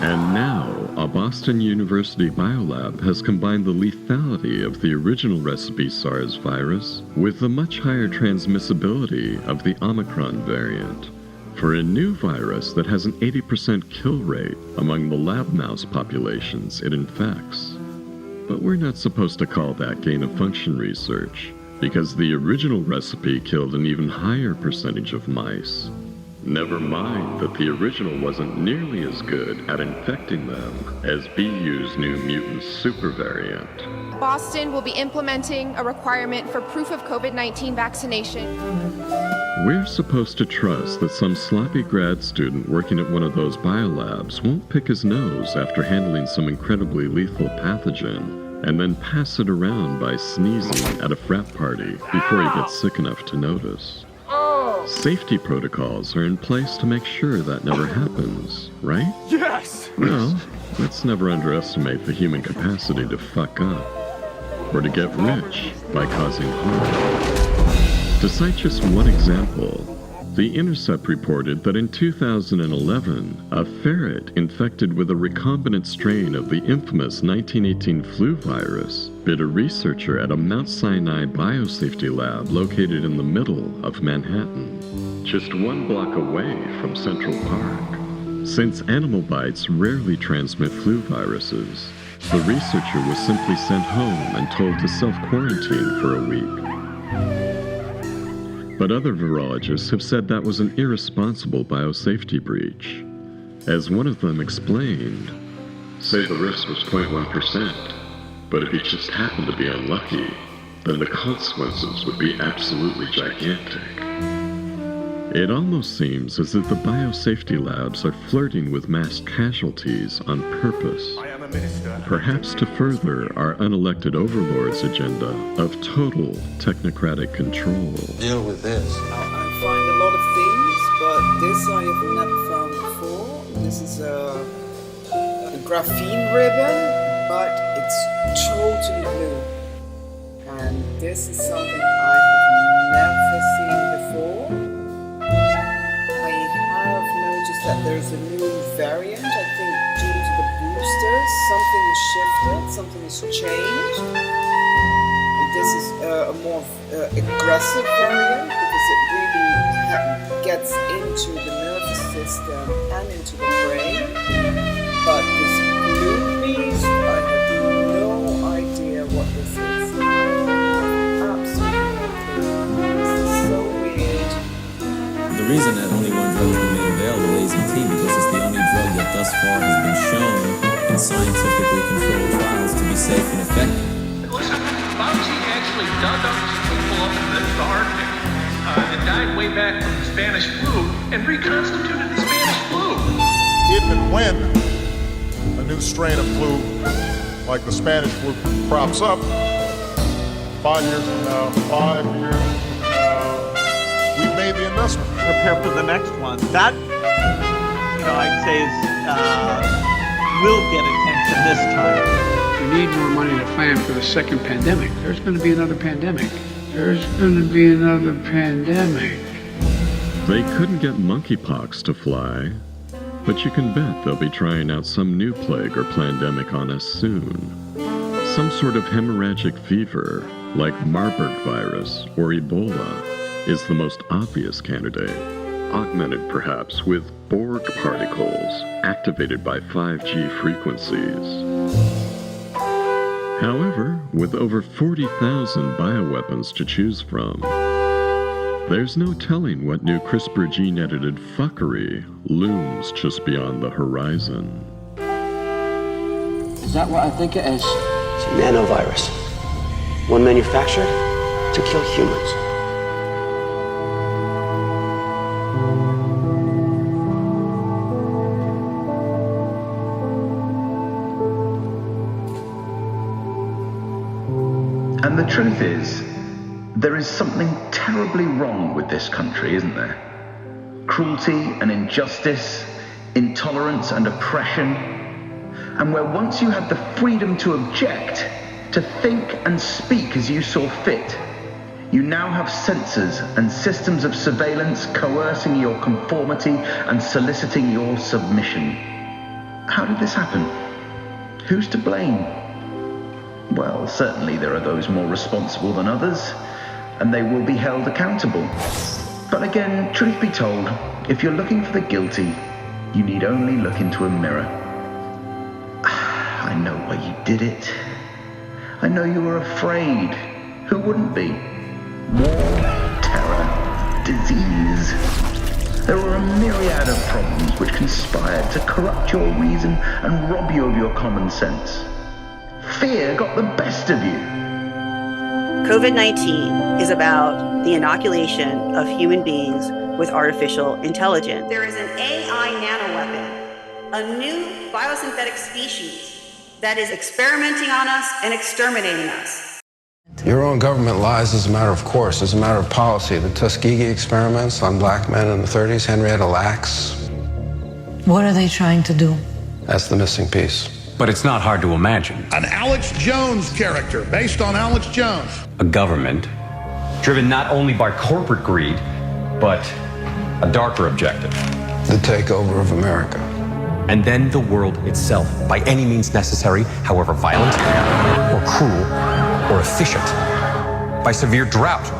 Speaker 5: And now, a Boston University biolab has combined the lethality of the original recipe SARS virus with the much higher transmissibility of the Omicron variant for a new virus that has an 80% kill rate among the lab mouse populations it infects. But we're not supposed to call that gain-of-function research, because the original recipe killed an even higher percentage of mice. Never mind that the original wasn't nearly as good at infecting them as BU's new mutant super variant.
Speaker 20: Boston will be implementing a requirement for proof of COVID-19 vaccination.
Speaker 5: We're supposed to trust that some sloppy grad student working at one of those biolabs won't pick his nose after handling some incredibly lethal pathogen and then pass it around by sneezing at a frat party before he gets sick enough to notice. Safety protocols are in place to make sure that never happens, right?
Speaker 17: Yes!
Speaker 5: Well, let's never underestimate the human capacity to fuck up or to get rich by causing harm. To cite just one example, The Intercept reported that in 2011, a ferret infected with a recombinant strain of the infamous 1918 flu virus bit a researcher at a Mount Sinai biosafety lab located in the middle of Manhattan, just 1 block away from Central Park. Since animal bites rarely transmit flu viruses, the researcher was simply sent home and told to self-quarantine for a week. But other virologists have said that was an irresponsible biosafety breach. As one of them explained, say the risk was 0.1%, but if you just happened to be unlucky, then the consequences would be absolutely gigantic. It almost seems as if the biosafety labs are flirting with mass casualties on purpose, perhaps to further our unelected overlords' agenda of total technocratic control.
Speaker 22: Deal with this.
Speaker 26: I find a lot of things, but this I have never found before. This is a graphene ribbon, but it's totally blue. And this is something I have never seen before. I have noticed that there's a new variant. I think due to the boosters, something is shifted, something has changed. And this is a more aggressive variant because it really gets into the nervous system and into the brain. But this blue beast, I have no idea what this is. Absolutely nothing. This is so weird.
Speaker 6: The reason that only one drug has been made available is AZT because it's the only drug that thus far has been shown in scientifically controlled trials to be safe and effective.
Speaker 7: Listen, Fauci actually dug up some people up in the Arctic that died way back from the Spanish flu and reconstituted the Spanish flu.
Speaker 8: If and when a new strain of flu, like the Spanish flu, crops up, 5 years from now, we've made the investment.
Speaker 16: Prepare for the next one. That, I'd say will get attention this time.
Speaker 17: We need more money to plan for the second pandemic. There's going to be another pandemic. There's going to be another pandemic.
Speaker 5: They couldn't get monkeypox to fly, but you can bet they'll be trying out some new plague or pandemic on us soon. Some sort of hemorrhagic fever, like Marburg virus or Ebola, is the most obvious candidate, augmented perhaps with Borg particles activated by 5G frequencies. However, with over 40,000 bioweapons to choose from, there's no telling what new CRISPR gene-edited fuckery looms just beyond the horizon.
Speaker 22: Is that what I think it is?
Speaker 27: It's a nanovirus. One manufactured to kill humans.
Speaker 28: And the truth is, there is something terribly wrong with this country, isn't there? Cruelty and injustice, intolerance and oppression. And where once you had the freedom to object, to think and speak as you saw fit, you now have censors and systems of surveillance coercing your conformity and soliciting your submission. How did this happen? Who's to blame? Well, certainly there are those more responsible than others, and they will be held accountable. But again, truth be told, if you're looking for the guilty, you need only look into a mirror. I know why you did it. I know you were afraid. Who wouldn't be? War, terror, disease. There are a myriad of problems which conspired to corrupt your reason and rob you of your common sense. Fear got the best of you.
Speaker 29: COVID-19 is about the inoculation of human beings with artificial intelligence. There is an AI nanoweapon, a new biosynthetic species that is experimenting on us and exterminating us.
Speaker 30: Your own government lies as a matter of course, as a matter of policy. The Tuskegee experiments on black men in the 30s, Henrietta Lacks.
Speaker 31: What are they trying to do?
Speaker 30: That's the missing piece.
Speaker 32: But it's not hard to imagine.
Speaker 1: An Alex Jones character based on Alex Jones.
Speaker 32: A government driven not only by corporate greed, but a darker objective.
Speaker 30: The takeover of America.
Speaker 32: And then the world itself, by any means necessary, however violent, or cruel, or efficient. By severe drought,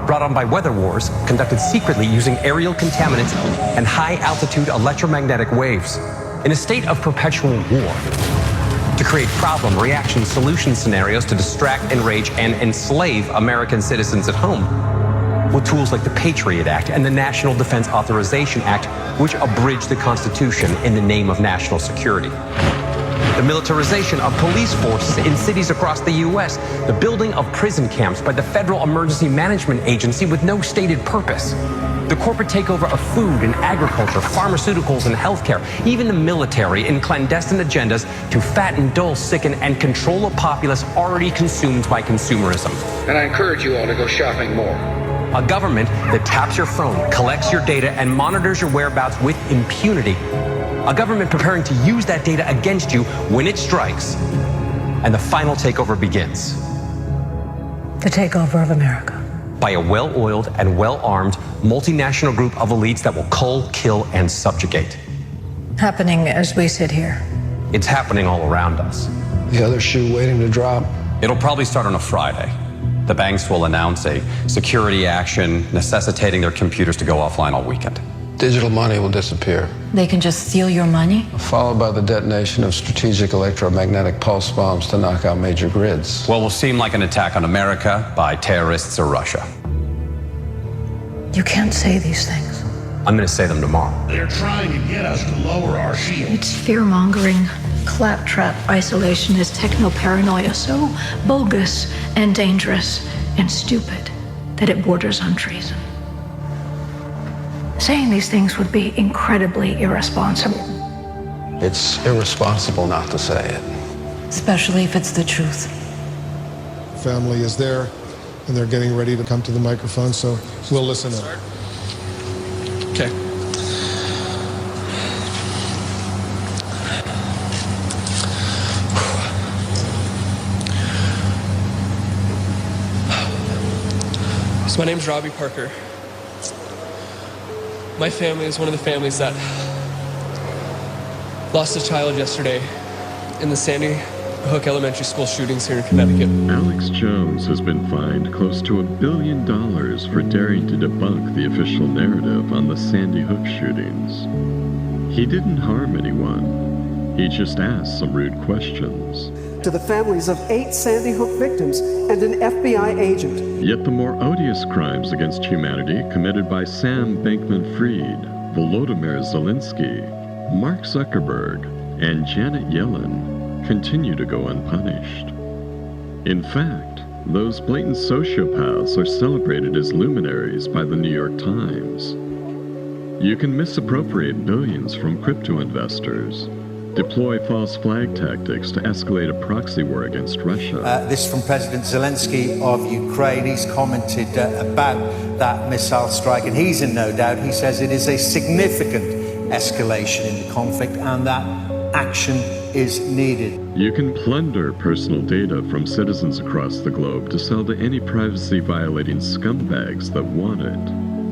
Speaker 32: brought on by weather wars, conducted secretly using aerial contaminants and high-altitude electromagnetic waves. In a state of perpetual war. To create problem, reaction, solution scenarios to distract, enrage, and enslave American citizens at home. With tools like the Patriot Act and the National Defense Authorization Act, which abridge the Constitution in the name of national security. The militarization of police forces in cities across the U.S., the building of prison camps by the Federal Emergency Management Agency with no stated purpose. The corporate takeover of food and agriculture, pharmaceuticals and healthcare, even the military in clandestine agendas to fatten, dull, sicken, and control a populace already consumed by consumerism.
Speaker 33: And I encourage you all to go shopping more.
Speaker 32: A government that taps your phone, collects your data, and monitors your whereabouts with impunity. A government preparing to use that data against you when it strikes. And the final takeover begins.
Speaker 31: The takeover of America.
Speaker 32: By a well-oiled and well-armed multinational group of elites that will cull, kill, and subjugate.
Speaker 31: Happening as we sit here.
Speaker 32: It's happening all around us.
Speaker 30: The other shoe waiting to drop.
Speaker 32: It'll probably start on a Friday. The banks will announce a security action necessitating their computers to go offline all weekend.
Speaker 30: Digital money will disappear.
Speaker 31: They can just steal your money?
Speaker 30: Followed by the detonation of strategic electromagnetic pulse bombs to knock out major grids.
Speaker 32: Well, will seem like an attack on America by terrorists or Russia.
Speaker 31: You can't say these things.
Speaker 32: I'm going to say them tomorrow.
Speaker 1: They're trying to get us to lower our shield.
Speaker 31: It's fear-mongering, claptrap isolationist techno-paranoia, so bogus and dangerous and stupid that it borders on treason. Saying these things would be incredibly irresponsible.
Speaker 30: It's irresponsible not to say it.
Speaker 31: Especially if it's the truth.
Speaker 8: Family is there, and they're getting ready to come to the microphone, so we'll listen in.
Speaker 2: Okay. So my name's Robbie Parker. My family is one of the families that lost a child yesterday in the Sandy Hook Elementary School shootings here in Connecticut.
Speaker 5: Alex Jones has been fined close to $1 billion for daring to debunk the official narrative on the Sandy Hook shootings. He didn't harm anyone. He just asked some rude questions.
Speaker 3: To the families of 8 Sandy Hook victims and an FBI agent.
Speaker 5: Yet the more odious crimes against humanity committed by Sam Bankman-Fried, Volodymyr Zelenskyy, Mark Zuckerberg, and Janet Yellen continue to go unpunished. In fact, those blatant sociopaths are celebrated as luminaries by the New York Times. You can misappropriate billions from crypto investors, deploy false flag tactics to escalate a proxy war against Russia.
Speaker 9: This from President Zelenskyy of Ukraine. He's commented about that missile strike, and he's in no doubt. He says it is a significant escalation in the conflict and that action is needed.
Speaker 5: You can plunder personal data from citizens across the globe to sell to any privacy-violating scumbags that want it,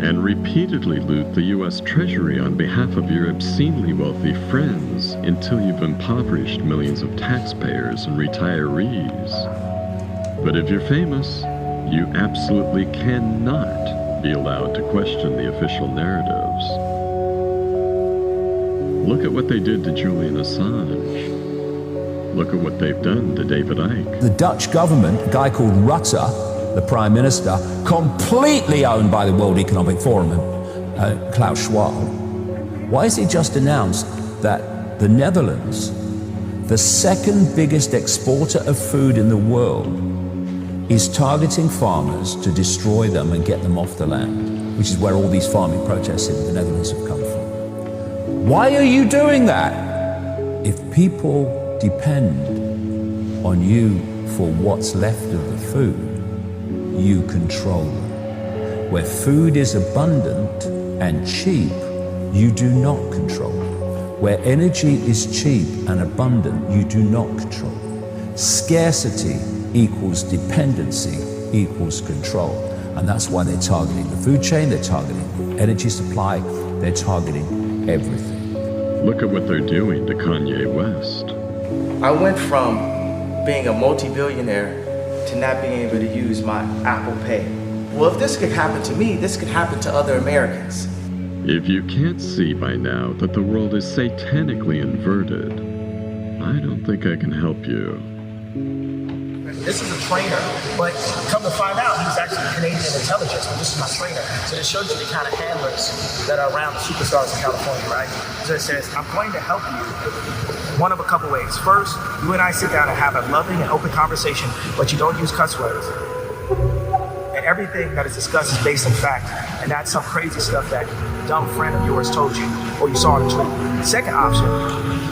Speaker 5: and repeatedly loot the U.S. Treasury on behalf of your obscenely wealthy friends until you've impoverished millions of taxpayers and retirees. But if you're famous, you absolutely cannot be allowed to question the official narratives. Look at what they did to Julian Assange. Look at what they've done to David Icke.
Speaker 10: The Dutch government, a guy called Rutte, the Prime Minister, completely owned by the World Economic Forum and Klaus Schwab. Why has he just announced that the Netherlands, the second biggest exporter of food in the world, is targeting farmers to destroy them and get them off the land, which is where all these farming protests in the Netherlands have come from. Why are you doing that? If people depend on you for what's left of the food, you control them. Where food is abundant and cheap, you do not control them. Where energy is cheap and abundant, you do not control them. Scarcity equals dependency equals control. And that's why they're targeting the food chain, they're targeting the energy supply, they're targeting everything.
Speaker 5: Look at what they're doing to Kanye West.
Speaker 11: I went from being a multi-billionaire to not being able to use my Apple Pay. Well, if this could happen to me, this could happen to other Americans.
Speaker 5: If you can't see by now that the world is satanically inverted, I don't think I can help you.
Speaker 12: This is a trainer, but come to find out, he's actually Canadian intelligence, but this is my trainer. So it shows you the kind of handlers that are around the superstars in California, right? So it says, I'm going to help you one of a couple ways. First, you and I sit down and have a loving and open conversation, but you don't use cuss words. And everything that is discussed is based on fact, and not some crazy stuff that a dumb friend of yours told you, or you saw on the tweet. Second option,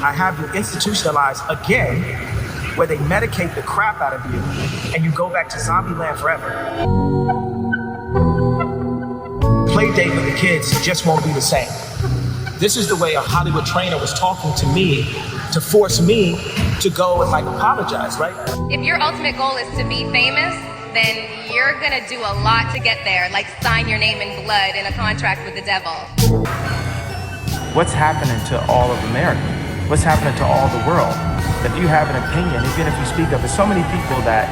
Speaker 12: I have you institutionalized again, where they medicate the crap out of you, and you go back to zombie land forever. Play date with the kids just won't be the same. This is the way a Hollywood trainer was talking to me to force me to go and apologize, right?
Speaker 13: If your ultimate goal is to be famous, then you're gonna do a lot to get there, like sign your name in blood in a contract with the devil.
Speaker 11: what's happening to all of America? What's happening to all the world? If you have an opinion, even if you speak up, there's so many people that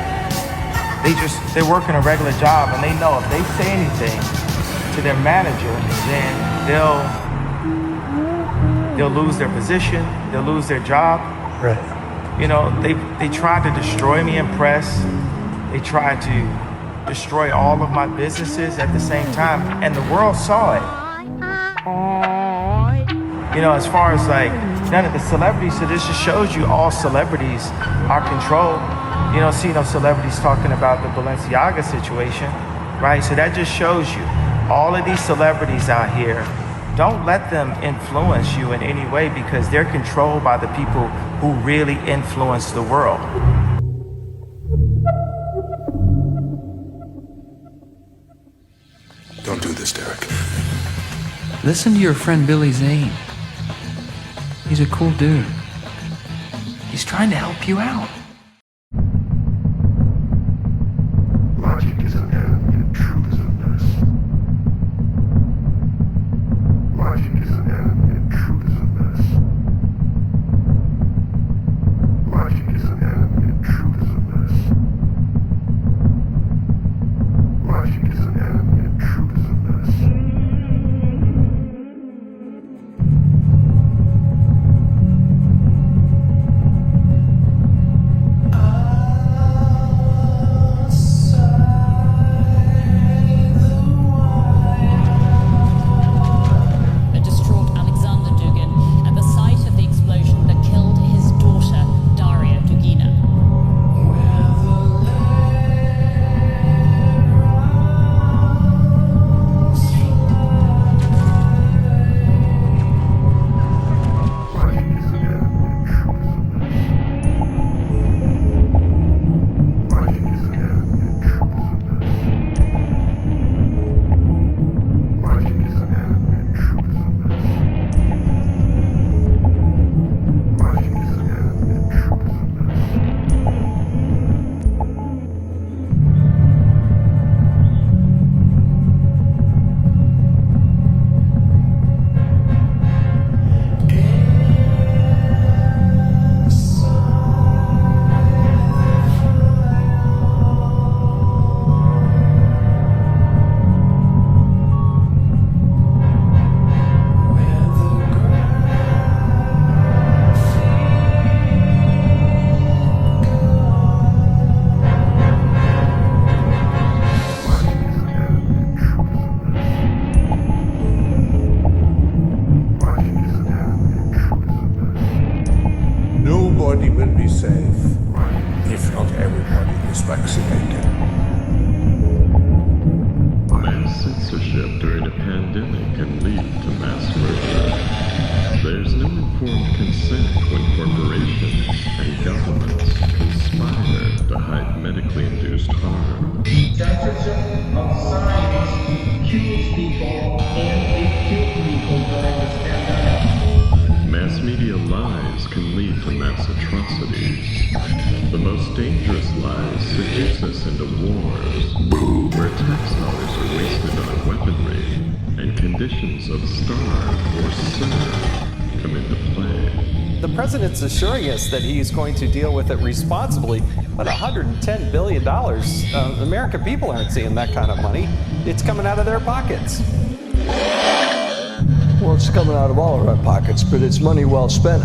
Speaker 11: they're working a regular job and they know if they say anything to their manager, then they'll lose their position, they'll lose their job.
Speaker 12: Right.
Speaker 11: You know, they tried to destroy me in press. They tried to destroy all of my businesses at the same time, and the world saw it. You know, as far as like none of the celebrities, so this just shows you all celebrities are controlled. You don't see no celebrities talking about the Balenciaga situation, right? So that just shows you all of these celebrities out here, don't let them influence you in any way because they're controlled by the people who really influence the world.
Speaker 4: Don't do this, Derek.
Speaker 6: Listen to your friend Billy Zane. He's a cool dude. He's trying to help you out.
Speaker 4: Logic is an enemy and truth is a nurse. Logic is an enemy and truth is a nurse. Logic is an enemy and truth is a nurse. Logic is an enemy and truth is a nurse.
Speaker 14: Assuring us that he's going to deal with it responsibly, but $110 billion, American people aren't seeing that kind of money. It's coming out of their pockets.
Speaker 15: Well, it's coming out of all of our pockets, but it's money well spent.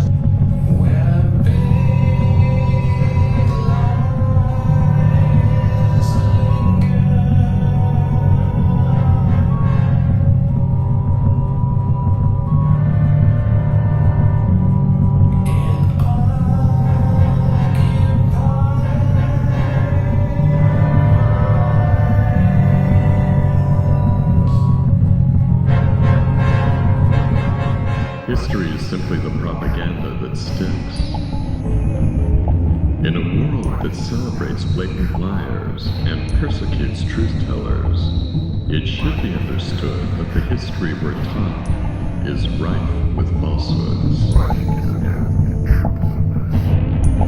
Speaker 5: History is simply the propaganda that sticks. In a world that celebrates blatant liars and persecutes truth-tellers, it should be understood that the history we're taught is rife with falsehoods.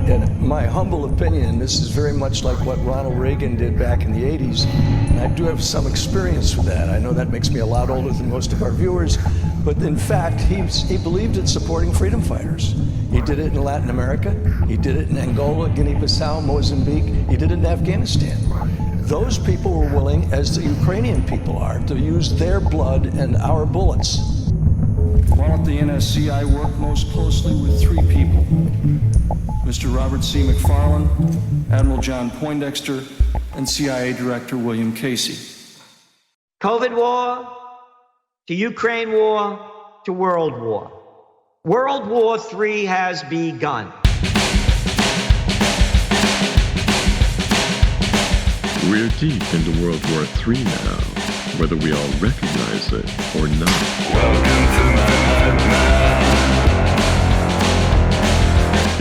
Speaker 15: In my humble opinion, this is very much like what Ronald Reagan did back in the 80s, and I do have some experience with that. I know that makes me a lot older than most of our viewers, But in fact, he believed in supporting freedom fighters. He did it in Latin America. He did it in Angola, Guinea-Bissau, Mozambique. He did it in Afghanistan. Those people were willing, as the Ukrainian people are, to use their blood and our bullets.
Speaker 7: While at the NSC, I worked most closely with three people: Mr. Robert C. McFarlane, Admiral John Poindexter, and CIA Director William Casey.
Speaker 16: COVID war to Ukraine war to World War. World War III has begun.
Speaker 5: We're deep into World War III now, whether we all recognize it or not. Welcome to my nightmare.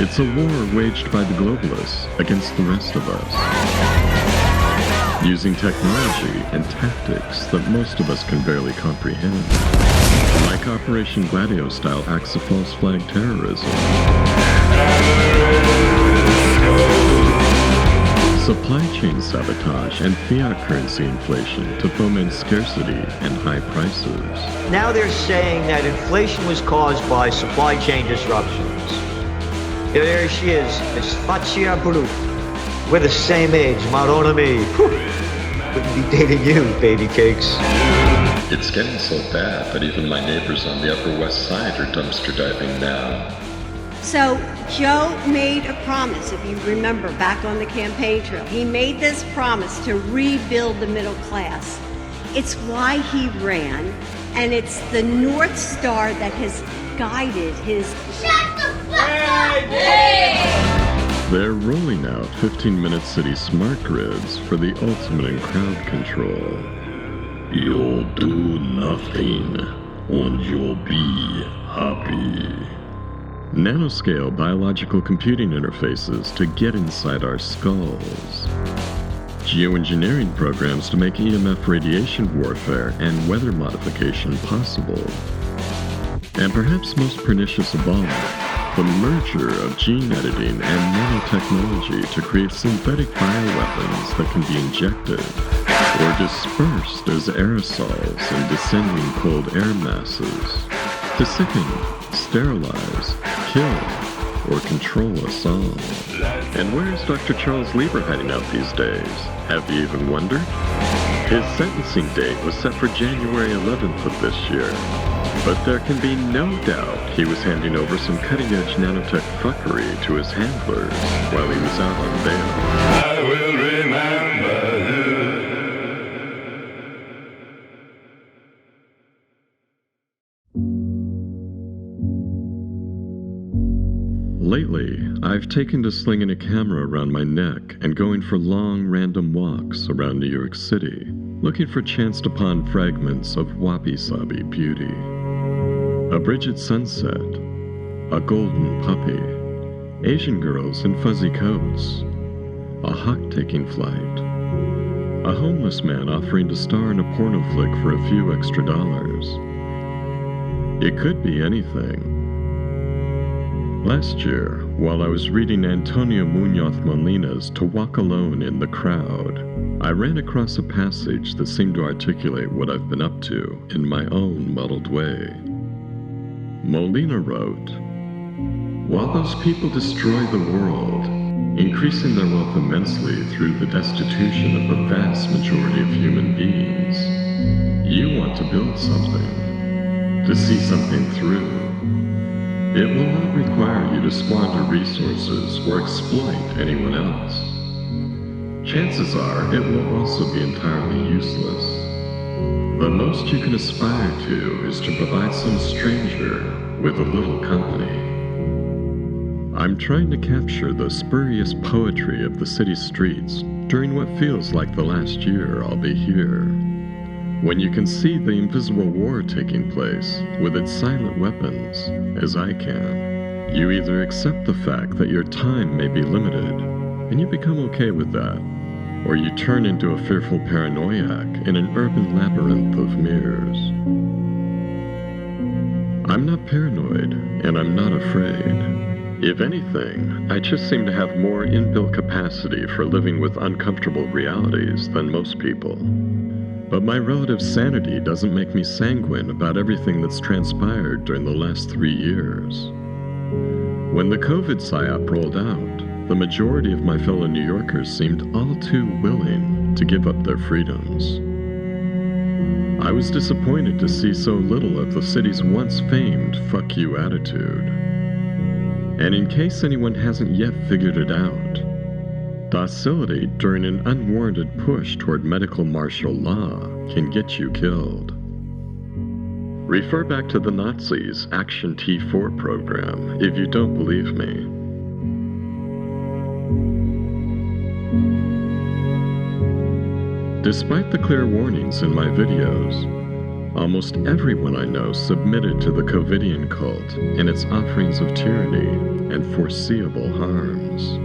Speaker 5: It's a war waged by the globalists against the rest of us, using technology and tactics that most of us can barely comprehend, like Operation Gladio-style acts of false flag terrorism, supply chain sabotage, and fiat currency inflation to foment scarcity and high prices.
Speaker 16: Now they're saying that inflation was caused by supply chain disruptions. There she is, Miss Facia Brute. We're the same age, Marona me. Wouldn't be dating you, baby cakes.
Speaker 5: It's getting so bad that even my neighbors on the Upper West Side are dumpster diving now.
Speaker 17: So Joe made a promise, if you remember, back on the campaign trail. He made this promise to rebuild the middle class. It's why he ran, and it's the North Star that has guided his... Shut the fuck up! Hey!
Speaker 5: They're rolling out 15-minute city smart grids for the ultimate in crowd control. You'll do nothing, and you'll be happy. Nanoscale biological computing interfaces to get inside our skulls. Geoengineering programs to make EMF radiation warfare and weather modification possible. And perhaps most pernicious of all, the merger of gene editing and nanotechnology to create synthetic bioweapons that can be injected or dispersed as aerosols in descending cold air masses to sicken, sterilize, kill, or control us all. And where's Dr. Charles Lieber heading out these days? Have you even wondered? His sentencing date was set for January 11th of this year. But there can be no doubt he was handing over some cutting-edge nanotech fuckery to his handlers while he was out on bail. I will remember you. Lately, I've taken to slinging a camera around my neck and going for long, random walks around New York City, looking for chanced-upon fragments of wabi-sabi beauty. A bridge at sunset, a golden puppy, Asian girls in fuzzy coats, a hawk taking flight, a homeless man offering to star in a porno flick for a few extra dollars. It could be anything. Last year, while I was reading Antonio Munoz Molina's To Walk Alone in the Crowd, I ran across a passage that seemed to articulate what I've been up to in my own muddled way. Molina wrote, "While those people destroy the world, increasing their wealth immensely through the destitution of the vast majority of human beings, you want to build something, to see something through. It will not require you to squander resources or exploit anyone else. Chances are it will also be entirely useless. The most you can aspire to is to provide some stranger with a little company." I'm trying to capture the spurious poetry of the city streets during what feels like the last year I'll be here. When you can see the invisible war taking place with its silent weapons, as I can, you either accept the fact that your time may be limited, and you become okay with that, or you turn into a fearful paranoiac in an urban labyrinth of mirrors. I'm not paranoid, and I'm not afraid. If anything, I just seem to have more inbuilt capacity for living with uncomfortable realities than most people. But my relative sanity doesn't make me sanguine about everything that's transpired during the last 3 years. When the COVID psyop rolled out, the majority of my fellow New Yorkers seemed all too willing to give up their freedoms. I was disappointed to see so little of the city's once famed fuck you attitude. And in case anyone hasn't yet figured it out, docility during an unwarranted push toward medical martial law can get you killed. Refer back to the Nazis' Action T4 program if you don't believe me. Despite the clear warnings in my videos, almost everyone I know submitted to the COVIDian cult and its offerings of tyranny and foreseeable harms.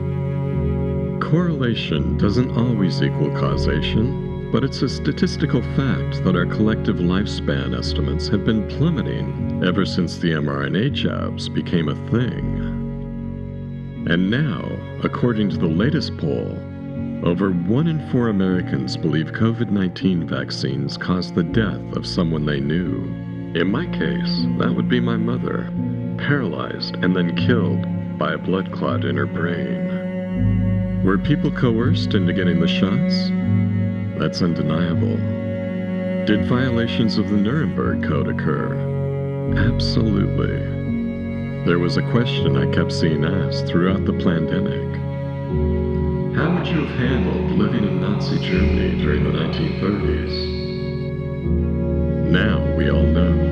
Speaker 5: Correlation doesn't always equal causation, but it's a statistical fact that our collective lifespan estimates have been plummeting ever since the mRNA jabs became a thing. And now, according to the latest poll, over 1 in 4 Americans believe COVID-19 vaccines caused the death of someone they knew. In my case, that would be my mother, paralyzed and then killed by a blood clot in her brain. Were people coerced into getting the shots? That's undeniable. Did violations of the Nuremberg Code occur? Absolutely. There was a question I kept seeing asked throughout the pandemic. How would you have handled living in Nazi Germany during the 1930s? Now we all know.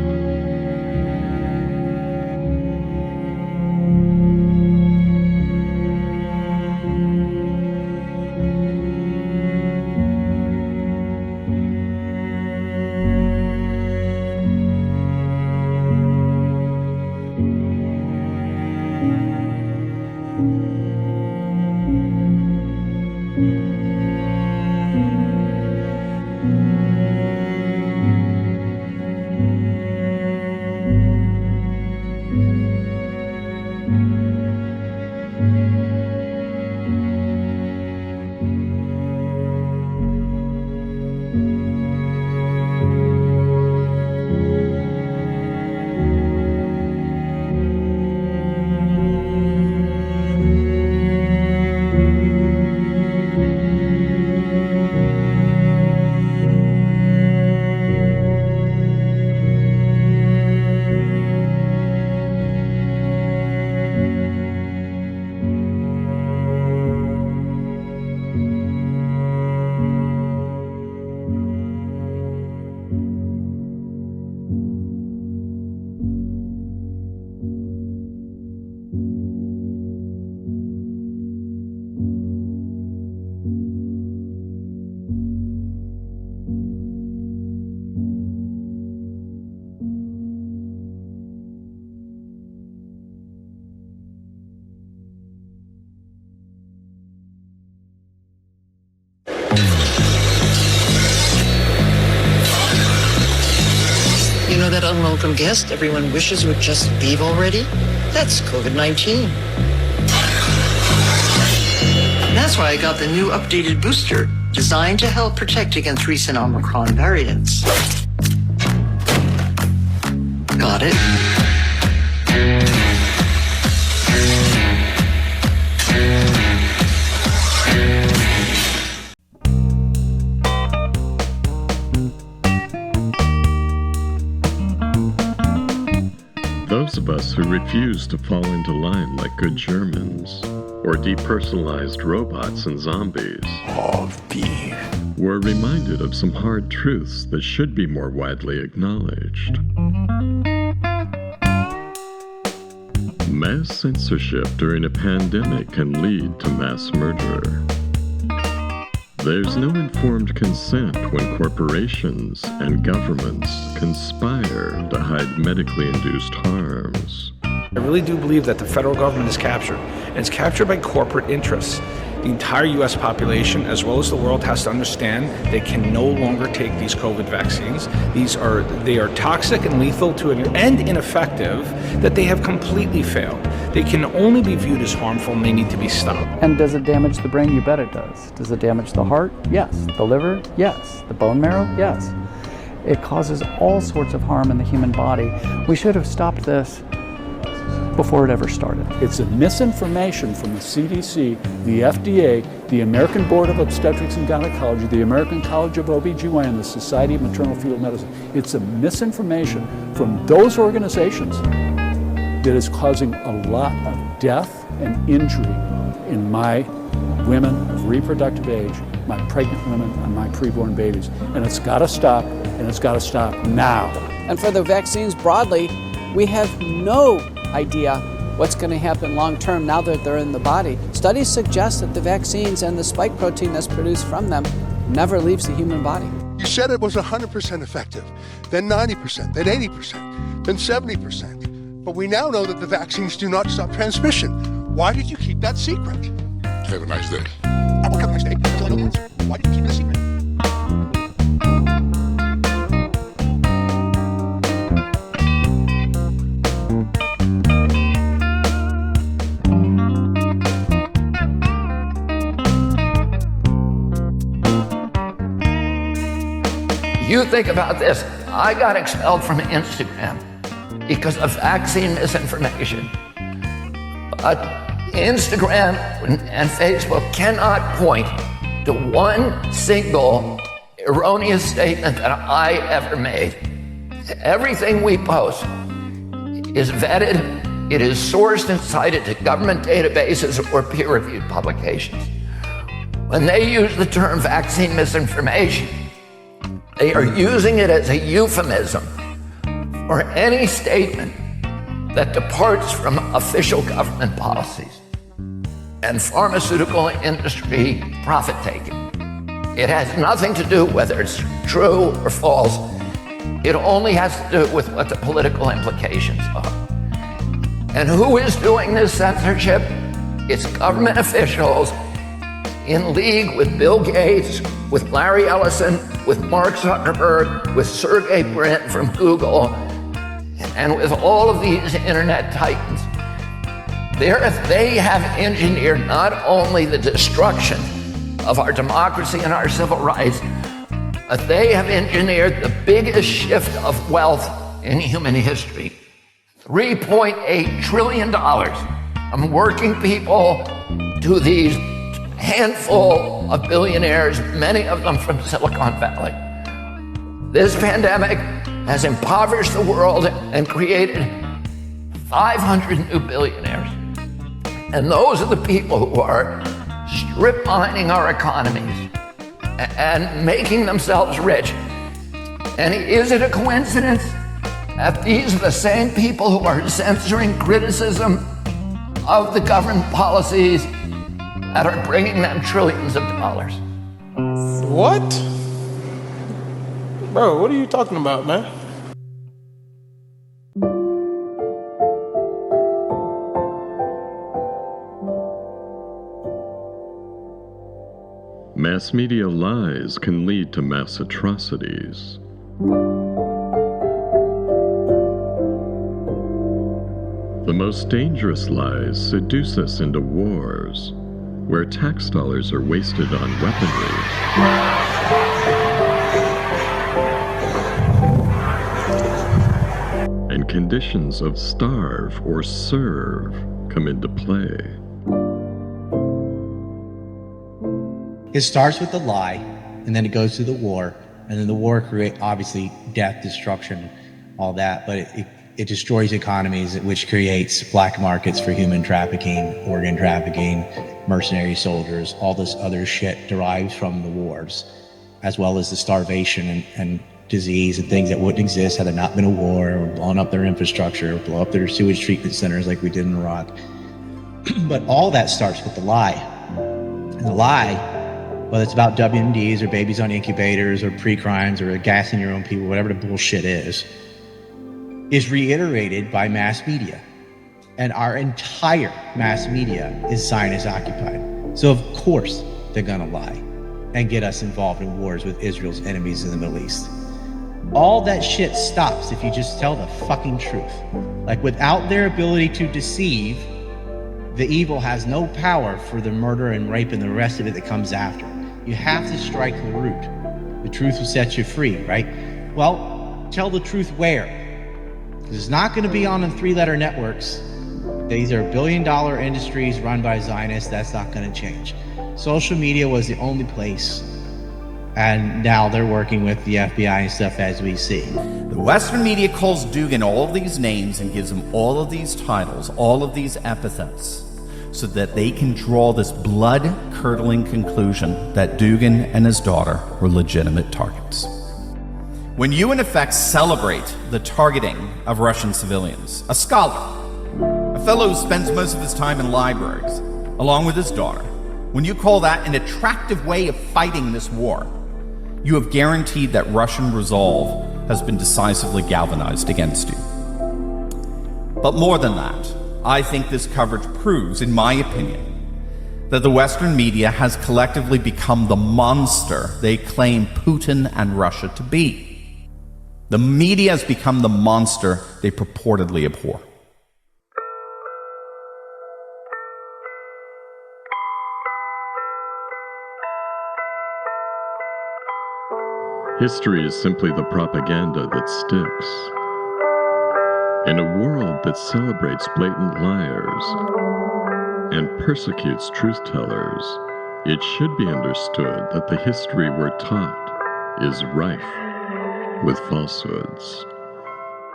Speaker 18: You know that unwelcome guest everyone wishes would just leave already? That's COVID-19. That's why I got the new updated booster, designed to help protect against recent Omicron variants. Got it?
Speaker 5: Those of us who refuse to fall into line like good Germans, or depersonalized robots and zombies, were reminded of some hard truths that should be more widely acknowledged. Mass censorship during a pandemic can lead to mass murder. There's no informed consent when corporations and governments conspire to hide medically induced harms.
Speaker 19: I really do believe that the federal government is captured, and it's captured by corporate interests. The entire U.S. population, as well as the world, has to understand they can no longer take these COVID vaccines. They are toxic and lethal and ineffective, that they have completely failed. They can only be viewed as harmful and they need to be stopped.
Speaker 1: And does it damage the brain? You bet it does. Does it damage the heart? Yes. The liver? Yes. The bone marrow? Yes. It causes all sorts of harm in the human body. We should have stopped this before it ever started.
Speaker 20: It's a misinformation from the CDC, the FDA, the American Board of Obstetrics and Gynecology, the American College of OBGYN, the Society of Maternal Fetal Medicine. It's a misinformation from those organizations that is causing a lot of death and injury in my women of reproductive age, my pregnant women, and my preborn babies. And it's got to stop, and it's got to stop now.
Speaker 21: And for the vaccines broadly, we have no idea what's going to happen long term now that they're in the body. Studies suggest that the vaccines and the spike protein that's produced from them never leaves the human body.
Speaker 1: You said it was 100% effective, then 90%, then 80%, then 70%. But we now know that the vaccines do not stop transmission. Why did you keep that secret?
Speaker 8: Have a nice day.
Speaker 1: I won't have a nice day until I know the answer. Why did you keep it a secret?
Speaker 22: You think about this. I got expelled from Instagram because of vaccine misinformation. But Instagram and Facebook cannot point to one single erroneous statement that I ever made. Everything we post is vetted, it is sourced and cited to government databases or peer-reviewed publications. When they use the term vaccine misinformation, they are using it as a euphemism for any statement that departs from official government policies and pharmaceutical industry profit-taking. It has nothing to do whether it's true or false. It only has to do with what the political implications are. And who is doing this censorship? It's government officials in league with Bill Gates, with Larry Ellison, with Mark Zuckerberg, with Sergey Brin from Google, and with all of these internet titans. They have engineered not only the destruction of our democracy and our civil rights, but they have engineered the biggest shift of wealth in human history. $3.8 trillion from working people to these handful of billionaires, many of them from Silicon Valley. This pandemic has impoverished the world and created 500 new billionaires. And those are the people who are strip mining our economies and making themselves rich. And is it a coincidence that these are the same people who are censoring criticism of the government policies that are bringing them trillions of dollars?
Speaker 23: What? Bro, what are you talking about, man?
Speaker 5: Mass media lies can lead to mass atrocities. The most dangerous lies seduce us into wars, where tax dollars are wasted on weaponry. And conditions of starve or serve come into play.
Speaker 24: It starts with the lie, and then it goes to the war, and then the war creates, obviously, death, destruction, all that, but it destroys economies, which creates black markets for human trafficking, organ trafficking, mercenary soldiers, all this other shit derives from the wars, as well as the starvation and disease and things that wouldn't exist had there not been a war, or blown up their infrastructure, or blow up their sewage treatment centers like we did in Iraq. But all that starts with the lie. And the lie, whether it's about WMDs or babies on incubators or pre-crimes or gassing your own people, whatever the bullshit is reiterated by mass media. And our entire mass media is Zionist occupied. So of course they're gonna lie and get us involved in wars with Israel's enemies in the Middle East. All that shit stops if you just tell the fucking truth. Like, without their ability to deceive, the evil has no power for the murder and rape and the rest of it that comes after. You have to strike the root. The truth will set you free, right? Well, tell the truth where. Because it's not going to be on the three-letter networks. These are billion-dollar industries run by Zionists. That's not going to change. Social media was the only place. And now they're working with the FBI and stuff as we see.
Speaker 2: The Western media calls Dugin all of these names and gives him all of these titles, all of these epithets, so that they can draw this blood-curdling conclusion that Dugin and his daughter were legitimate targets. When you, in effect, celebrate the targeting of Russian civilians, a scholar, a fellow who spends most of his time in libraries, along with his daughter, when you call that an attractive way of fighting this war, you have guaranteed that Russian resolve has been decisively galvanized against you. But more than that, I think this coverage proves, in my opinion, that the Western media has collectively become the monster they claim Putin and Russia to be. The media has become the monster they purportedly abhor.
Speaker 5: History is simply the propaganda that sticks. In a world that celebrates blatant liars and persecutes truth-tellers, it should be understood that the history we're taught is rife with falsehoods.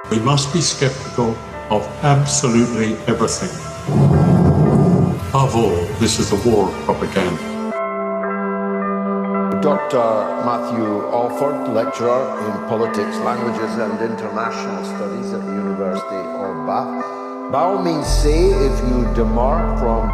Speaker 3: We must be skeptical of absolutely everything. Above all, this is a war of propaganda.
Speaker 9: Dr. Matthew Alford, lecturer in politics, languages and international studies at the University of Bath. By all means say if you demark from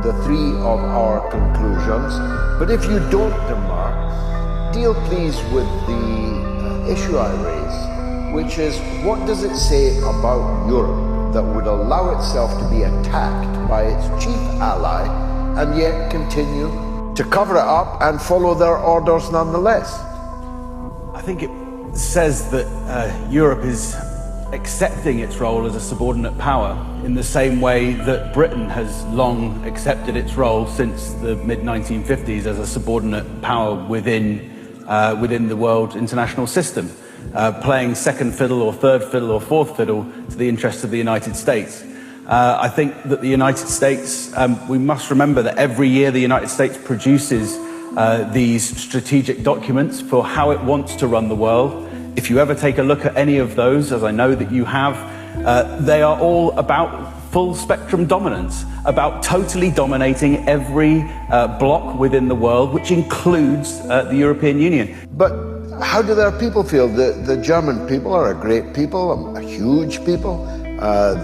Speaker 9: the three of our conclusions, but if you don't demark, deal please with the issue I raise, which is what does it say about Europe that would allow itself to be attacked by its chief ally and yet continue to cover it up and follow their orders nonetheless?
Speaker 10: I think it says that Europe is accepting its role as a subordinate power in the same way that Britain has long accepted its role since the mid-1950s as a subordinate power within the world international system, playing second fiddle or third fiddle or fourth fiddle to the interests of the United States. I think that the United States, we must remember that every year the United States produces these strategic documents for how it wants to run the world. If you ever take a look at any of those, as I know that you have, they are all about full spectrum dominance, about totally dominating every bloc within the world, which includes the European Union.
Speaker 9: But how do their people feel? The German people are a great people, a huge people.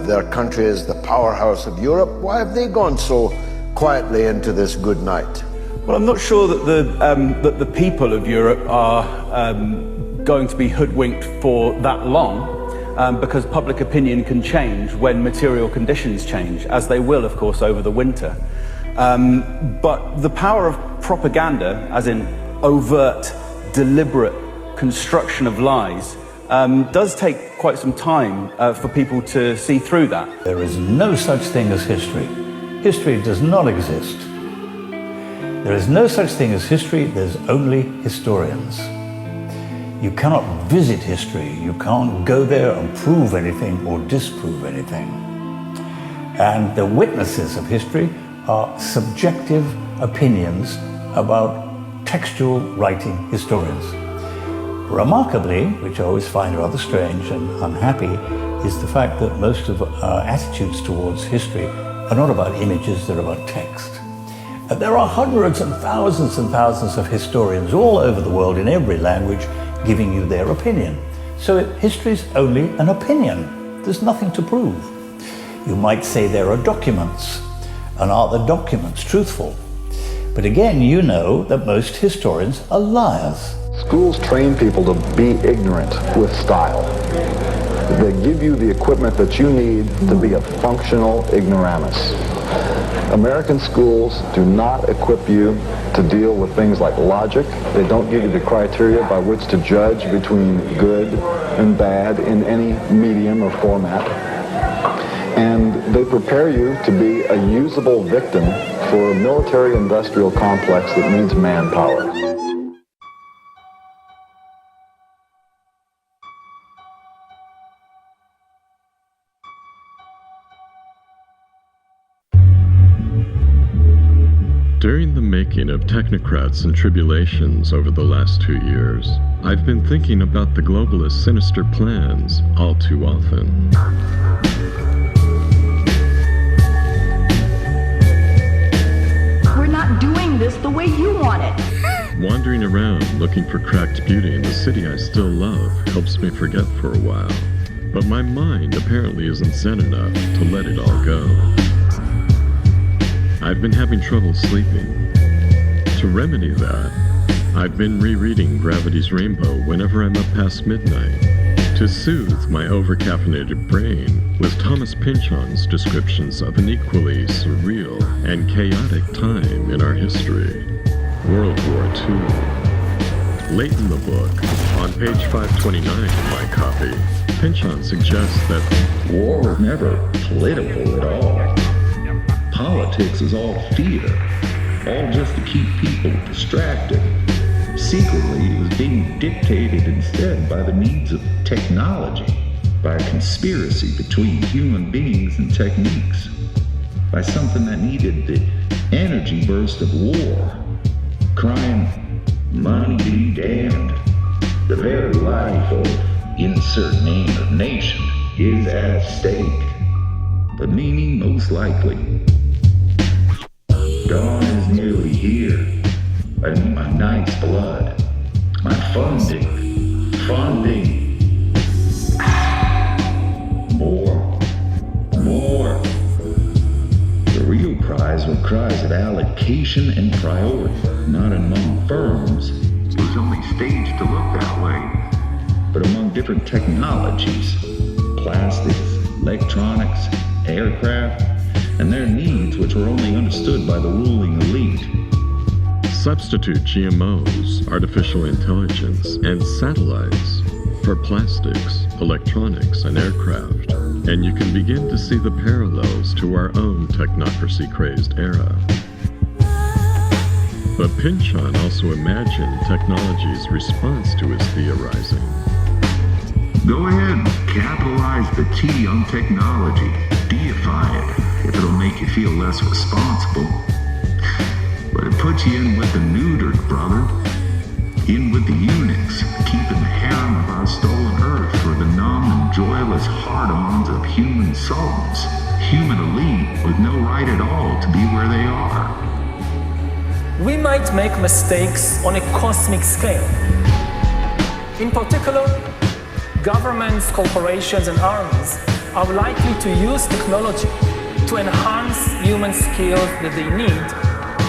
Speaker 9: Their country is the powerhouse of Europe. Why have they gone so quietly into this good night?
Speaker 10: Well, I'm not sure that the people of Europe are going to be hoodwinked for that long, because public opinion can change when material conditions change, as they will, of course, over the winter. But the power of propaganda, as in overt, deliberate construction of lies, does take quite some time for people to see through that.
Speaker 25: There is no such thing as history. History does not exist. There is no such thing as history, there's only historians. You cannot visit history, you can't go there and prove anything or disprove anything. And the witnesses of history are subjective opinions about textual writing historians. Remarkably, which I always find rather strange and unhappy, is the fact that most of our attitudes towards history are not about images, they're about text. There are hundreds and thousands of historians all over the world in every language giving you their opinion. So history is only an opinion. There's nothing to prove. You might say there are documents, and are the documents truthful? But again, you know that most historians are liars.
Speaker 26: Schools train people to be ignorant with style. They give you the equipment that you need to be a functional ignoramus. American schools do not equip you to deal with things like logic. They don't give you the criteria by which to judge between good and bad in any medium or format. and they prepare you to be a usable victim for a military-industrial complex that needs manpower.
Speaker 5: During the making of Technocrats and Tribulations over the last 2 years, I've been thinking about the globalists' sinister plans all too often.
Speaker 4: We're not doing this the way you want it.
Speaker 5: Wandering around looking for cracked beauty in the city I still love helps me forget for a while, but my mind apparently isn't zen enough to let it all go. I've been having trouble sleeping. To remedy that, I've been rereading Gravity's Rainbow whenever I'm up past midnight. To soothe my overcaffeinated brain with Thomas Pynchon's descriptions of an equally surreal and chaotic time in our history, World War II. Late in the book, on page 529 of my copy, Pynchon suggests that
Speaker 6: war was never political at all. Politics is all fear, all just to keep people distracted. Secretly, it was being dictated instead by the needs of technology, by a conspiracy between human beings and techniques, by something that needed the energy burst of war, crying, money be damned. The very life of insert name of nation is at stake, but meaning most likely. Dawn is nearly here. I need my night's blood. My funding. More. The real cries were cries of allocation and priority, not among firms. It was only staged to look that way, but among different technologies, plastics, electronics, aircraft, and their needs which were only understood by the ruling elite.
Speaker 5: Substitute GMOs, artificial intelligence, and satellites for plastics, electronics, and aircraft, and you can begin to see the parallels to our own technocracy-crazed era. But Pynchon also imagined technology's response to his theorizing.
Speaker 6: Go ahead, capitalize the T on technology, deify it, if it'll make you feel less responsible. But it puts you in with the neutered, brother. In with the eunuchs, keeping the harem of our stolen earth for the numb and joyless hard-ons of human sultans, human elite with no right at all to be where they are.
Speaker 11: We might make mistakes on a cosmic scale. In particular, governments, corporations, and armies are likely to use technology to enhance human skills that they need,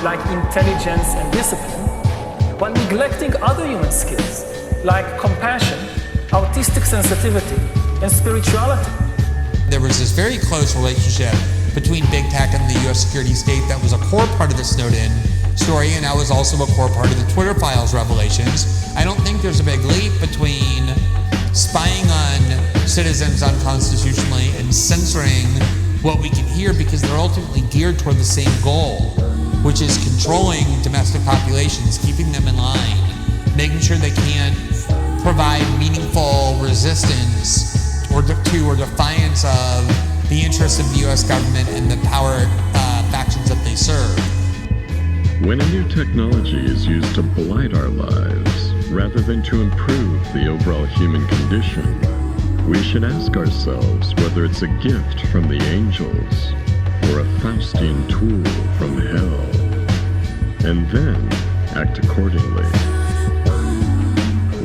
Speaker 11: like intelligence and discipline, while neglecting other human skills, like compassion, artistic sensitivity, and spirituality.
Speaker 12: There was this very close relationship between big tech and the US security state that was a core part of the Snowden story, and that was also a core part of the Twitter files revelations. I don't think there's a big leap between spying on citizens unconstitutionally and censoring what we can hear, because they're ultimately geared toward the same goal, which is controlling domestic populations, keeping them in line, making sure they can't provide meaningful resistance or defiance of the interests of the US government and the power factions that they serve.
Speaker 5: When a new technology is used to blight our lives, rather than to improve the overall human condition, we should ask ourselves whether it's a gift from the angels or a Faustian tool from hell, and then act accordingly.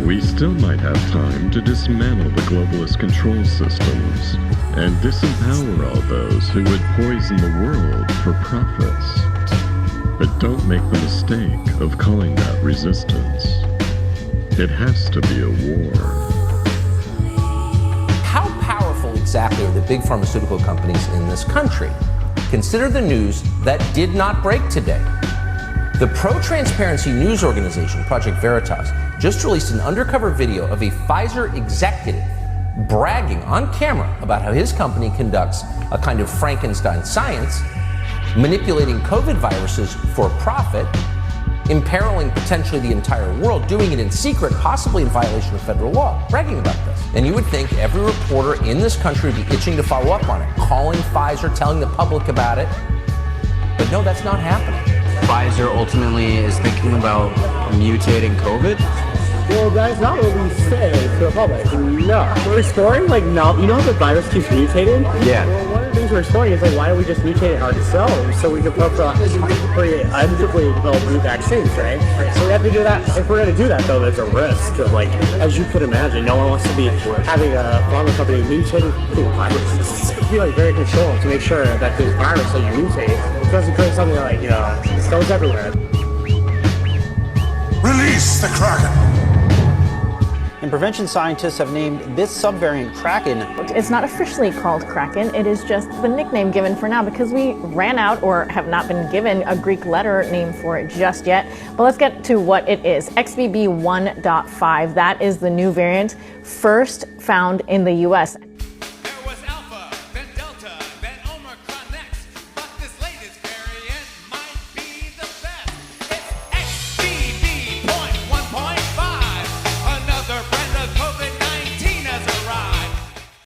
Speaker 5: We still might have time to dismantle the globalist control systems and disempower all those who would poison the world for profits. But don't make the mistake of calling that resistance. It has to be a war.
Speaker 13: How powerful exactly are the big pharmaceutical companies in this country? Consider the news that did not break today. The pro-transparency news organization, Project Veritas, just released an undercover video of a Pfizer executive bragging on camera about how his company conducts a kind of Frankenstein science, manipulating COVID viruses for profit, imperiling potentially the entire world, doing it in secret, possibly in violation of federal law, bragging about this. And you would think every reporter in this country would be itching to follow up on it, calling Pfizer, telling the public about it. But no, that's not happening.
Speaker 7: Pfizer ultimately is thinking about mutating COVID?
Speaker 14: Well, that's not what we say to the public. No. We're exploring, like, no, you know how the virus keeps mutating?
Speaker 7: Yeah.
Speaker 14: Well, one of the things we're exploring is, like, why don't we just mutate it ourselves so we can create undeveloped develop new vaccines, right? So we have to do that. If we're going to do that, though, there's a risk of, like, as you could imagine, no one wants to be having a pharma company mutating viruses. You have to be, like, very controlled to make sure that this virus that you mutate doesn't create something like, you know, it goes everywhere.
Speaker 8: Release the Kraken!
Speaker 15: And prevention scientists have named this subvariant Kraken.
Speaker 16: It's not officially called Kraken, it is just the nickname given for now because we ran out or have not been given a Greek letter name for it just yet. But let's get to what it is. XBB 1.5, that is the new variant first found in the US.